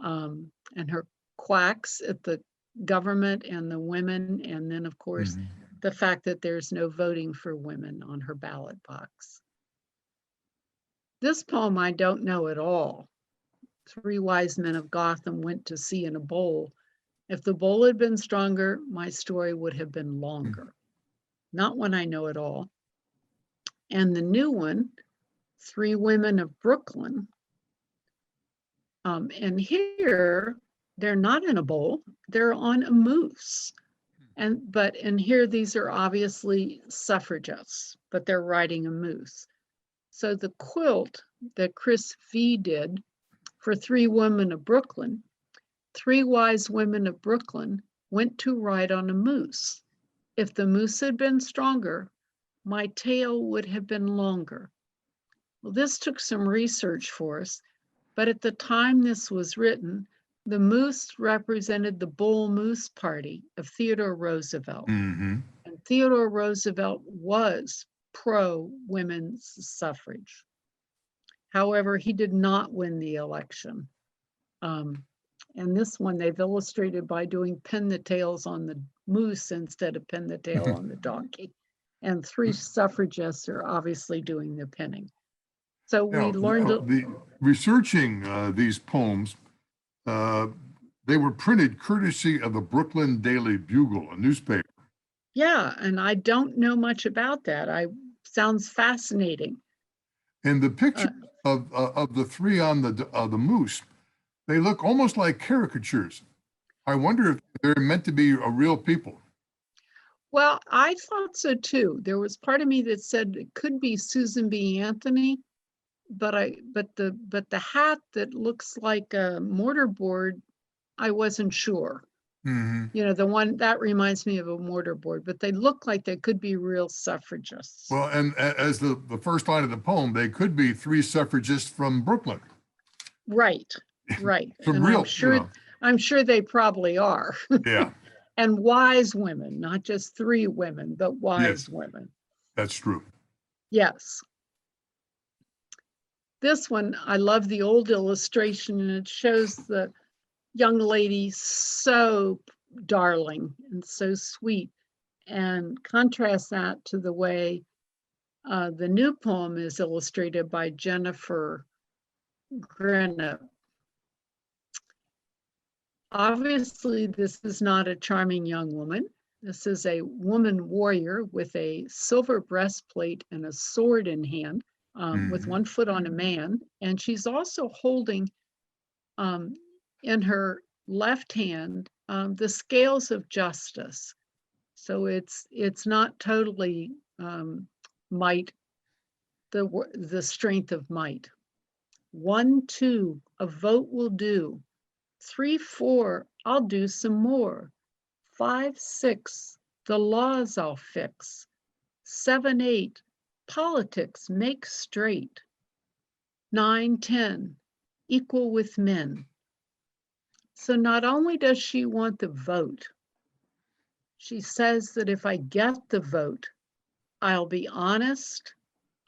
And her quacks at the government and the women, and then of course, the fact that there's no voting for women on her ballot box. This poem I don't know at all. 3 wise men of Gotham went to sea in a bowl. If the bowl had been stronger, my story would have been longer. Not one I know at all. And the new one, 3 women of Brooklyn, And here, they're not in a bowl, they're on a moose. And here these are obviously suffragettes, but they're riding a moose. So the quilt that Chris V did for 3 women of Brooklyn, 3 wise women of Brooklyn went to ride on a moose. If the moose had been stronger, my tail would have been longer. Well, this took some research for us, but at the time this was written, the moose represented the Bull Moose Party of Theodore Roosevelt. Mm-hmm. And Theodore Roosevelt was pro-women's suffrage. However, he did not win the election. And this one they've illustrated by doing pin the tails on the moose instead of pin the tail on the donkey. And 3 suffragists are obviously doing the pinning. So we learned researching these poems. They were printed courtesy of the Brooklyn Daily Bugle, a newspaper. Yeah, and I don't know much about that. Sounds fascinating. And the picture of the 3 on the moose, they look almost like caricatures. I wonder if they're meant to be real people. Well, I thought so too. There was part of me that said it could be Susan B. Anthony, but the hat that looks like a mortarboard, I wasn't sure. Mm-hmm. You know, the one that reminds me of a mortarboard, but they look like they could be real suffragists. Well, and as the first line of the poem, they could be 3 suffragists from Brooklyn. Right, right. From And real, I'm sure they probably are. Yeah. And wise women, not just 3 women, but wise women. That's true. Yes. This one, I love the old illustration, and it shows the young lady so darling and so sweet, and contrast that to the way the new poem is illustrated by Jennifer Greniff. Obviously, this is not a charming young woman. This is a woman warrior with a silver breastplate and a sword in hand, with 1 foot on a man. And she's also holding in her left hand the scales of justice. So it's not totally might, the strength of might. 1, 2, a vote will do. 3, 4, I'll do some more. 5, 6, the laws I'll fix. 7, 8, politics make straight. 9, 10, equal with men. So not only does she want the vote, she says that if I get the vote, I'll be honest,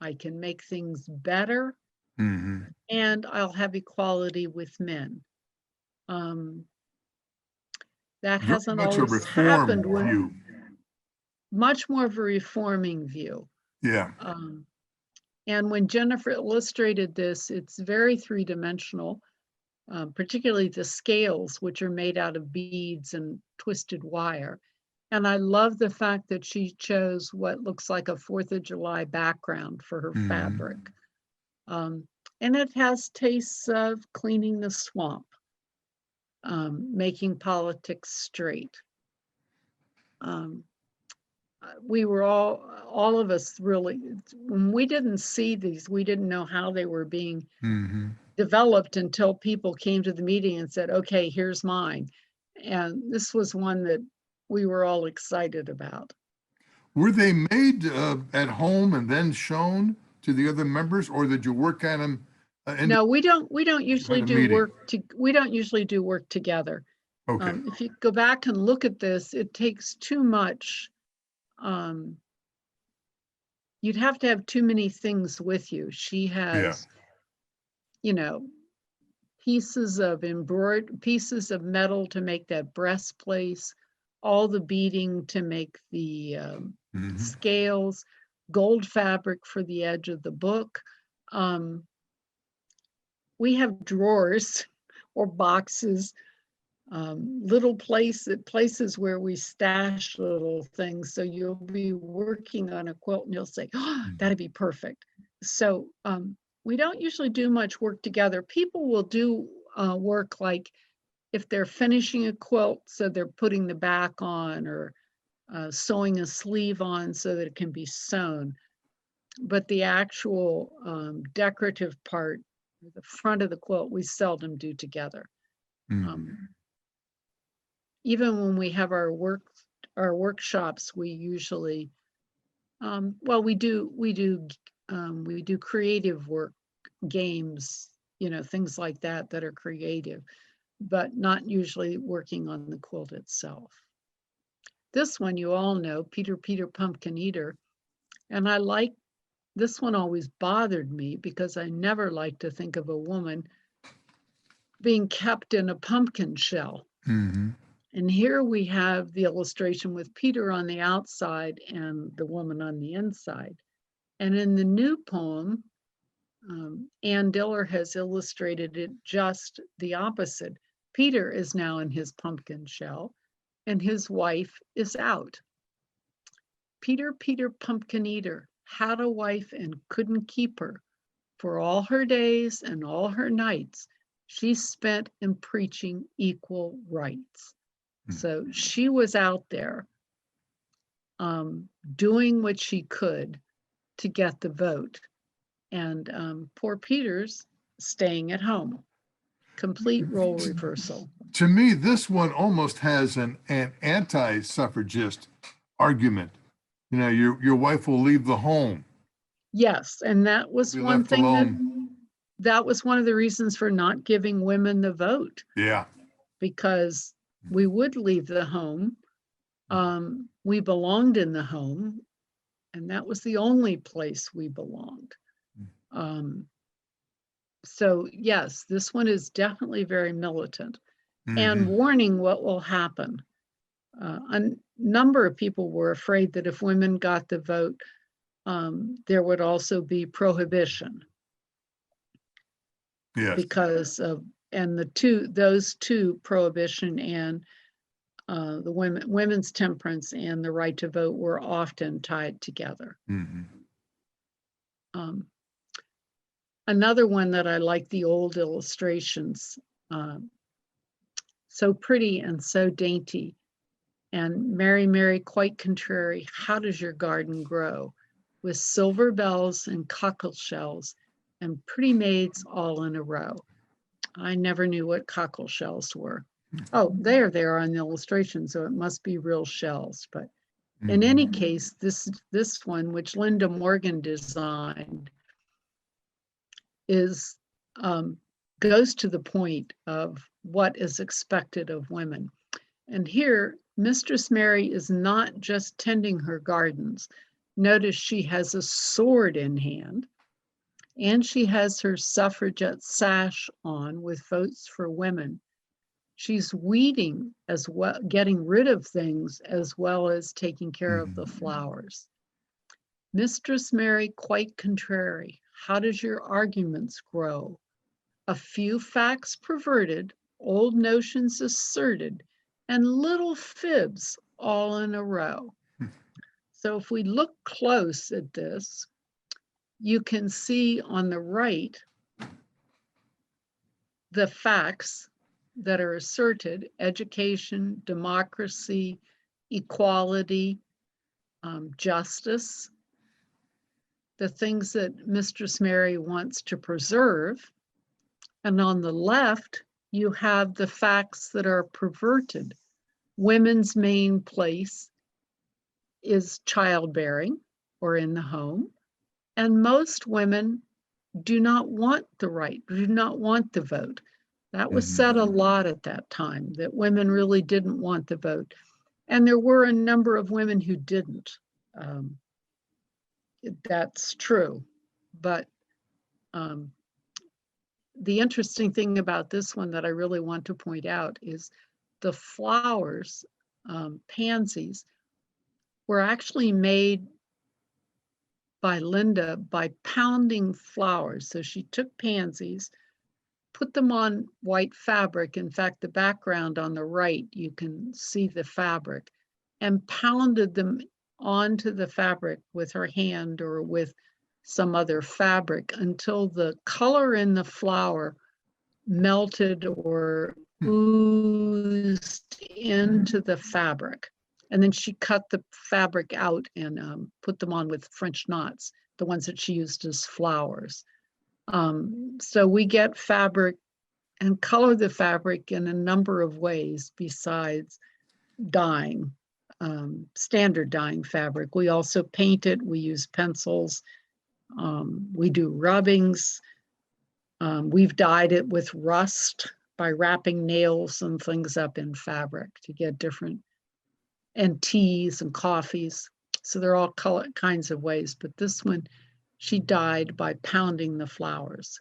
I can make things better, and I'll have equality with men. That hasn't always happened. Much more of a reforming view. Yeah. And when Jennifer illustrated this, it's very 3-dimensional, particularly the scales, which are made out of beads and twisted wire. And I love the fact that she chose what looks like a 4th of July background for her fabric. And it has tastes of cleaning the swamp, making politics straight. We were all of us really, when we didn't see these, we didn't know how they were being developed until people came to the meeting and said, okay, here's mine. And this was one that we were all excited about. Were they made at home and then shown to the other members, or did you work on them? No, we don't usually do work together. Okay. If you go back and look at this, it takes too much. You'd have to have too many things with you. She has, you know, pieces of metal to make that breastplate, all the beading to make the scales, gold fabric for the edge of the book. We have drawers or boxes, little places where we stash little things. So you'll be working on a quilt and you'll say, oh, that'd be perfect. So we don't usually do much work together. People will do work like if they're finishing a quilt, so they're putting the back on, or sewing a sleeve on so that it can be sewn. But the actual decorative part, the front of the quilt, we seldom do together. Even when we have our workshops, we usually, well, we do creative work, games, things like that are creative, but not usually working on the quilt itself. This one you all know, Peter Pumpkin Eater, and this one always bothered me because I never like to think of a woman being kept in a pumpkin shell. And here we have the illustration with Peter on the outside and the woman on the inside. And in the new poem, Ann Diller has illustrated it just the opposite. Peter is now in his pumpkin shell and his wife is out. Peter Pumpkin Eater had a wife and couldn't keep her. For all her days and all her nights, she spent in preaching equal rights. So she was out there doing what she could to get the vote. And poor Peter's staying at home. Complete role reversal. To me, this one almost has an anti-suffragist argument. Your wife will leave the home. Yes, and that was Be one left thing alone. that was one of the reasons for not giving women the vote. Yeah. Because we would leave the home. We belonged in the home, and that was the only place we belonged. So yes, this one is definitely very militant and warning what will happen. A number of people were afraid that if women got the vote, there would also be prohibition. Yes. Because of, and those two, prohibition and the women's temperance and the right to vote, were often tied together. Another one that I like, the old illustrations, so pretty and so dainty. And Mary, Mary, quite contrary, how does your garden grow? With silver bells and cockle shells and pretty maids all in a row. I never knew what cockle shells were. Oh, there they are on the illustration, so it must be real shells. But in any case, this one, which Linda Morgan designed, goes to the point of what is expected of women. And here, Mistress Mary is not just tending her gardens. Notice she has a sword in hand, and she has her suffragette sash on with votes for women. She's weeding as well, getting rid of things as well as taking care of the flowers. Mistress Mary, quite contrary, how does your arguments grow? A few facts perverted, old notions asserted, and little fibs all in a row. So if we look close at this, you can see on the right the facts that are asserted: education, democracy, equality, justice, the things that Mistress Mary wants to preserve. And on the left, you have the facts that are perverted. Women's main place is childbearing or in the home. And most women do not want the right, do not want the vote. That was said a lot at that time, that women really didn't want the vote. And there were a number of women who didn't. That's true. But the interesting thing about this one that I really want to point out is the flowers, pansies, were actually made by Linda by pounding flowers. So she took pansies, put them on white fabric. In fact, the background on the right, you can see the fabric, and pounded them onto the fabric with her hand or with some other fabric until the color in the flower melted or oozed into the fabric. And then she cut the fabric out and put them on with French knots, the ones that she used as flowers. So we get fabric and color the fabric in a number of ways besides dyeing, standard dyeing fabric. We also paint it, we use pencils, we do rubbings. We've dyed it with rust by wrapping nails and things up in fabric to get different, and teas and coffees. So they're all kinds of ways, but this one she dyed by pounding the flowers.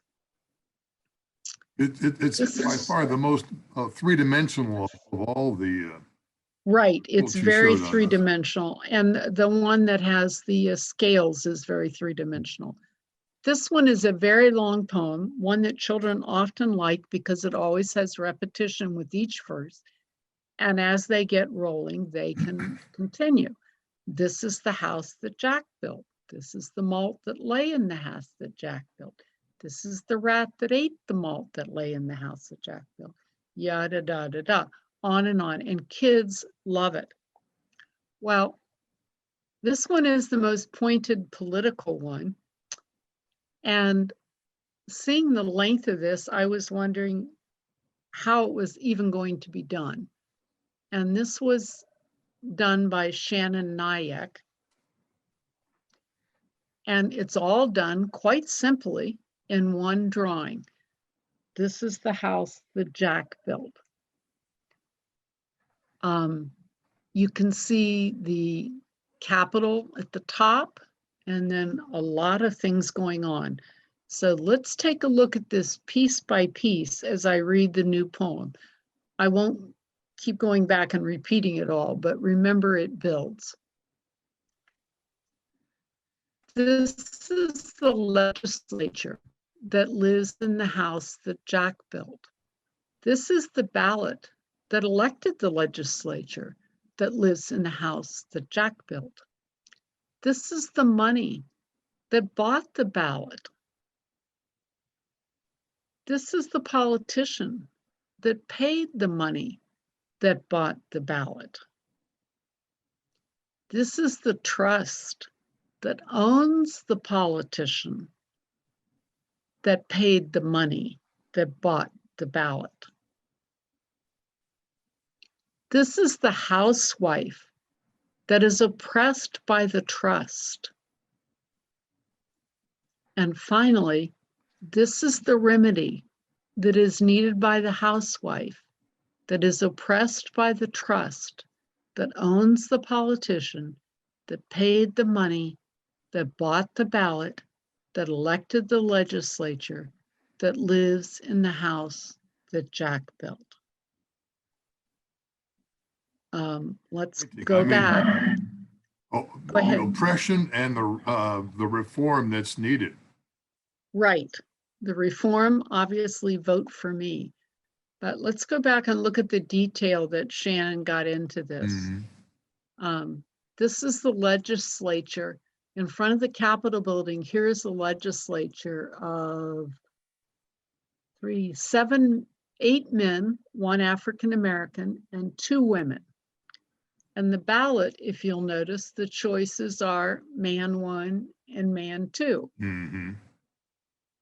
It's by far the most three-dimensional of all the. Right, it's quilts you very showed on us. three-dimensional, and the one that has the scales is very three-dimensional. This one is a very long poem, one that children often like because it always has repetition with each verse. And as they get rolling, they can continue. This is the house that Jack built. This is the malt that lay in the house that Jack built. This is the rat that ate the malt that lay in the house that Jack built. Yada, da, da, da, on. And kids love it. Well, this one is the most pointed political one. And seeing the length of this, I was wondering how it was even going to be done. And this was done by Shannon Nyack. And it's all done quite simply in one drawing. This is the house that Jack built. You can see the Capitol at the top, and then a lot of things going on. So let's take a look at this piece by piece as I read the new poem. I won't keep going back and repeating it all, but remember it builds. This is the legislature that lives in the house that Jack built. This is the ballot that elected the legislature that lives in the house that Jack built. This is the money that bought the ballot. This is the politician that paid the money that bought the ballot. This is the trust that owns the politician that paid the money that bought the ballot. This is the housewife that is oppressed by the trust. And finally, this is the remedy that is needed by the housewife that is oppressed by the trust that owns the politician that paid the money that bought the ballot that elected the legislature that lives in the house that Jack built. Let's go back. Oh, Go ahead. the oppression and the reform that's needed. Right. The reform, obviously vote for me. But let's go back and look at the detail that Shannon got into this. This is the legislature in front of the Capitol building. Here's the legislature of 8 men, 1 African-American, and 2 women. And the ballot, if you'll notice, the choices are man 1 and man 2.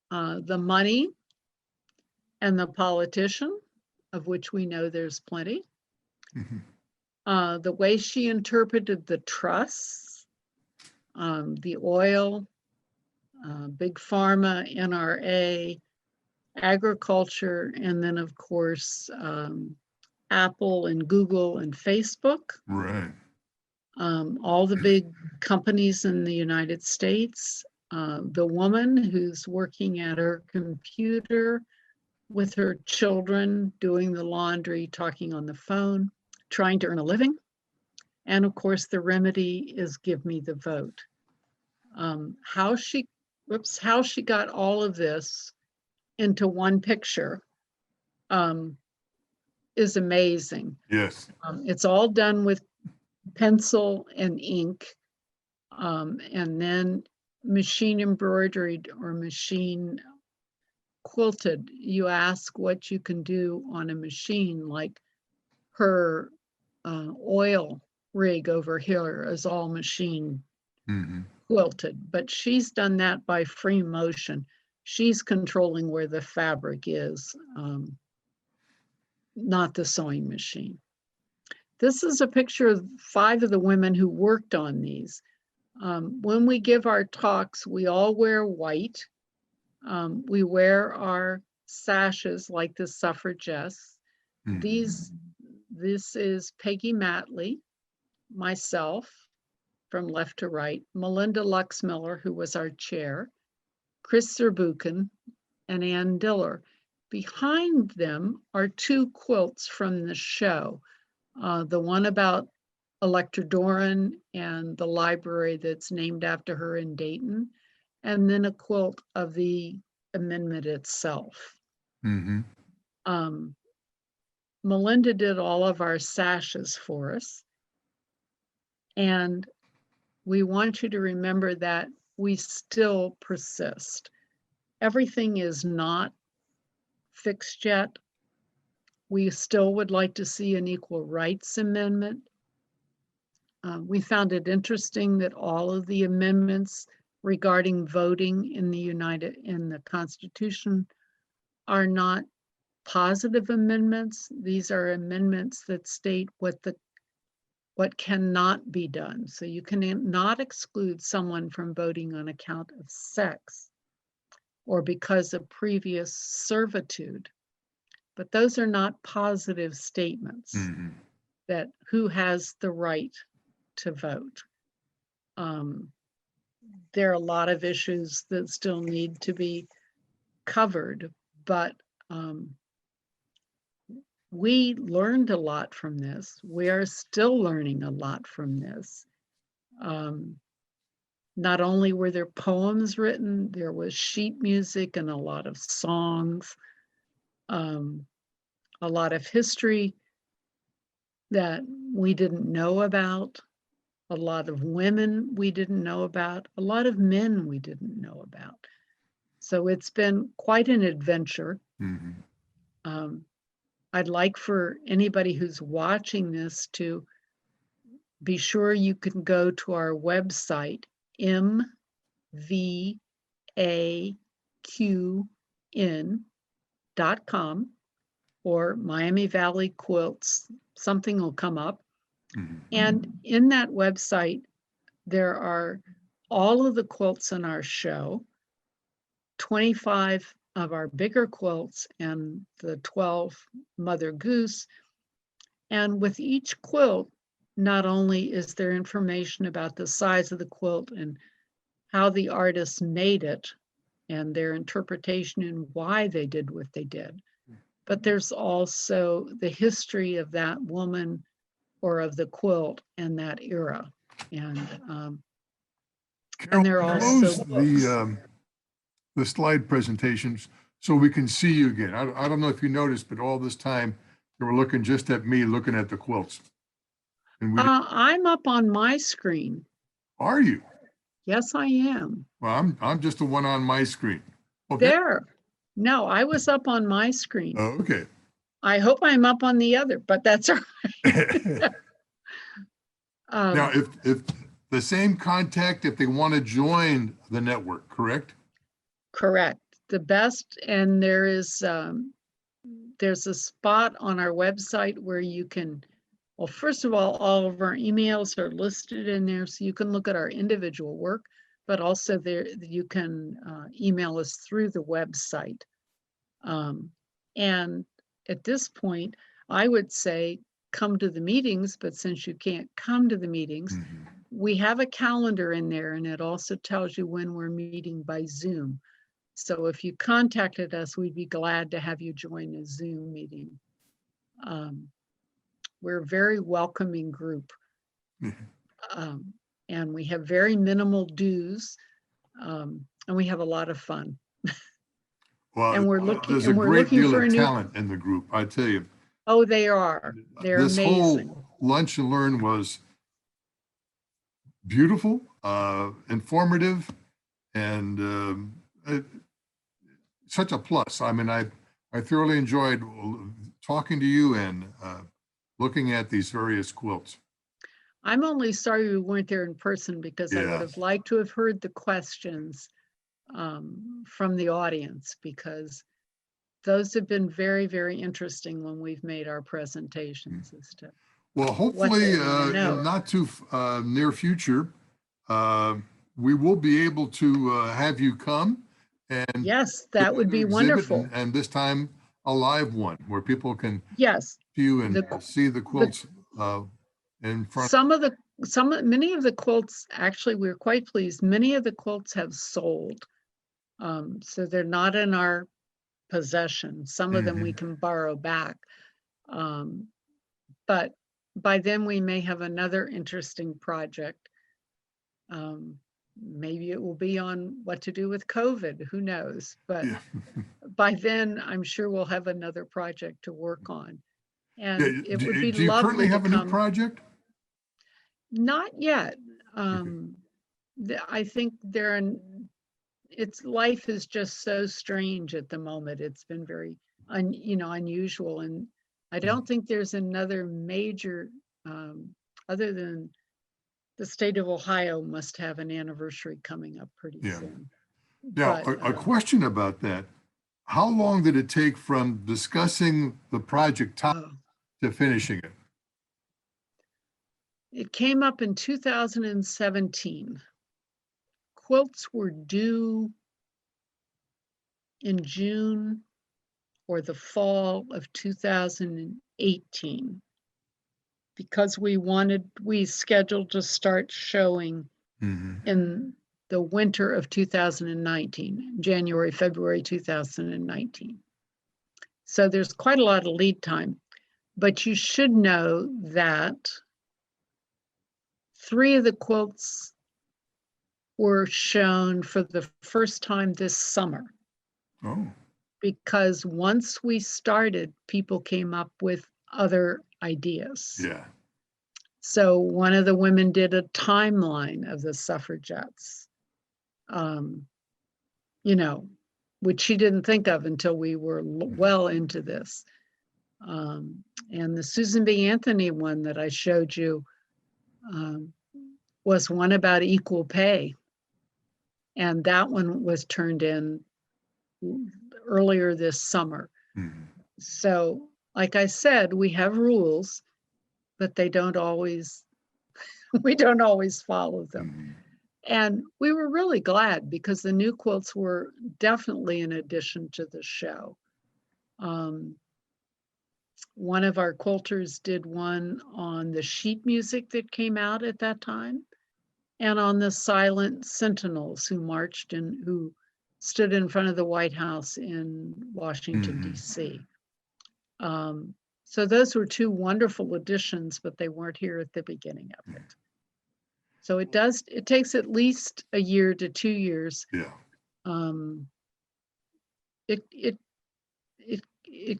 The money and the politician, of which we know there's plenty. The way she interpreted the trusts, the oil, big pharma, NRA, agriculture, and then of course, Apple and Google and Facebook. Right. All the big companies in the United States. The woman who's working at her computer with her children, doing the laundry, talking on the phone, trying to earn a living. And of course, the remedy is give me the vote. How she got all of this into one picture is amazing. Yes. It's all done with pencil and ink, and then machine embroidered or machine quilted, you ask what you can do on a machine, like her oil rig over here is all machine Mhm. quilted, but she's done that by free motion. She's controlling where the fabric is, not the sewing machine. This is a picture of 5 of the women who worked on these. When we give our talks, we all wear white. We wear our sashes like the suffragettes. Mhm. This is Peggy Matley, myself, from left to right, Melinda Luxmiller, who was our chair, Chris Zerbuchen, and Ann Diller. Behind them are 2 quilts from the show. The one about Electra Doran and the library that's named after her in Dayton, and then a quilt of the amendment itself. Mhm. Melinda did all of our sashes for us. And we want you to remember that we still persist. Everything is not fixed yet. We still would like to see an equal rights amendment. We found it interesting that all of the amendments regarding voting in the Constitution are not positive amendments. These are amendments that state what cannot be done. So you cannot exclude someone from voting on account of sex or because of previous servitude. But those are not positive statements Mhm. that who has the right to vote. There are a lot of issues that still need to be covered, but we learned a lot from this. We are still learning a lot from this. Not only were there poems written, there was sheet music and a lot of songs, a lot of history that we didn't know about, a lot of women we didn't know about, a lot of men we didn't know about. So it's been quite an adventure. Mhm. I'd like for anybody who's watching this to be sure you can go to our website, MVAQN.com or Miami Valley Quilts, something will come up. Mhm. And in that website, there are all of the quilts in our show, 25 of our bigger quilts and the 12 Mother Goose. And with each quilt, not only is there information about the size of the quilt and how the artist made it and their interpretation and why they did what they did, but there's also the history of that woman or of the quilt and that era. And Carol, there are close also books. the slide presentations so we can see you again. I don't know if you noticed, but all this time you were looking just at me, looking at the quilts. And we, I'm up on my screen. are you? Yes, I am. Well, I'm just the one on my screen. Okay. There. No, I was up on my screen. Oh, okay. I hope I'm up on the other, but that's all right. Now, if the same contact, if they want to join the network, correct? Correct. The best, and there's a spot on our website where you can, well, first of all of our emails are listed in there, so you can look at our individual work, but also there you can email us through the website. And at this point, I would say come to the meetings, but since you can't come to the meetings, we have a calendar in there and it also tells you when we're meeting by Zoom. So if you contacted us, we'd be glad to have you join a Zoom meeting. We're a very welcoming group. And we have very minimal dues, and we have a lot of fun. Well, And we're looking, there's a and we're great looking deal for a of new, talent in the group, I tell you. oh, they are. They're This amazing. whole lunch and learn was beautiful, informative, and such a plus. I mean, I thoroughly enjoyed talking to you and looking at these various quilts. I'm only sorry we weren't there in person because I would Yeah. have liked to have heard the questions from the audience, because those have been very, very interesting when we've made our presentations as to Well, what hopefully, they wanna know. in not too near future, we will be able to have you come and Yes, that would be exhibit, wonderful. and this time a live one where people can Yes, view and The- see the quilts in front. many of the quilts, actually, we're quite pleased. Many of the quilts have sold. So they're not in our possession. Some of them we can borrow back. But by then we may have another interesting project. Maybe it will be on what to do with COVID, who knows? But Yeah. by then, I'm sure we'll have another project to work on. And Yeah, it would be do you currently lovely to have a new come. project? Not yet. I think its life is just so strange at the moment. It's been very unusual, and I don't think there's another major other than the state of Ohio must have an anniversary coming up pretty Yeah. soon. Now, But, a question about that. How long did it take from discussing the project to finishing it? It came up in 2017. Quilts were due in June or the fall of 2018, because we scheduled to start showing in the winter of 2019, January, February 2019. So there's quite a lot of lead time, but you should know that 3 of the quilts were shown for the first time this summer. Oh, Because once we started, people came up with other ideas. yeah. So one of the women did a timeline of the suffragettes, which she didn't think of until we were well into this. And the Susan B. Anthony one that I showed you was one about equal pay. And that one was turned in earlier this summer. So, like I said, we have rules, but we don't always follow them. And we were really glad because the new quilts were definitely an addition to the show. One of our quilters did one on the sheet music that came out at that time, and on the silent sentinels who marched and who stood in front of the White House in Washington, D.C. So those were 2 wonderful additions, but they weren't here at the beginning of it. So it takes at least a year to 2 years. Yeah. It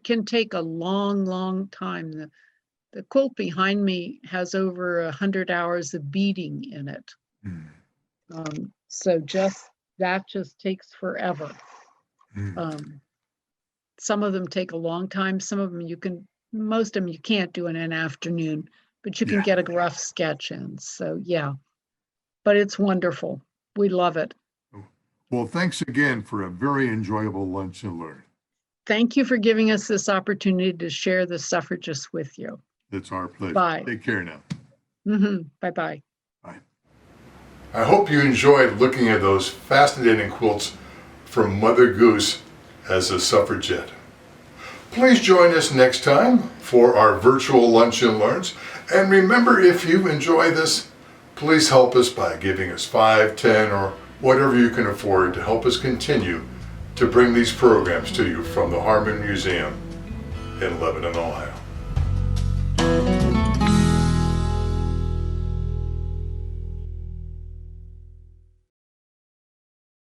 can take a long, long time. The quilt behind me has over 100 hours of beading in it. So that just takes forever. Some of them take a long time. Some of them most of them you can't do in an afternoon, but you can get a rough sketch in. So yeah, but it's wonderful. We love it. Well, thanks again for a very enjoyable lunch and learn. Thank you for giving us this opportunity to share the Suffragists with you. It's our pleasure. Bye. Take care now. Bye-bye. Bye. I hope you enjoyed looking at those fascinating quilts from Mother Goose as a suffragette. Please join us next time for our virtual Lunch and Learns. And remember, if you enjoy this, please help us by giving us $5, $10, or whatever you can afford to help us continue to bring these programs to you from the Harmon Museum in Lebanon, Ohio.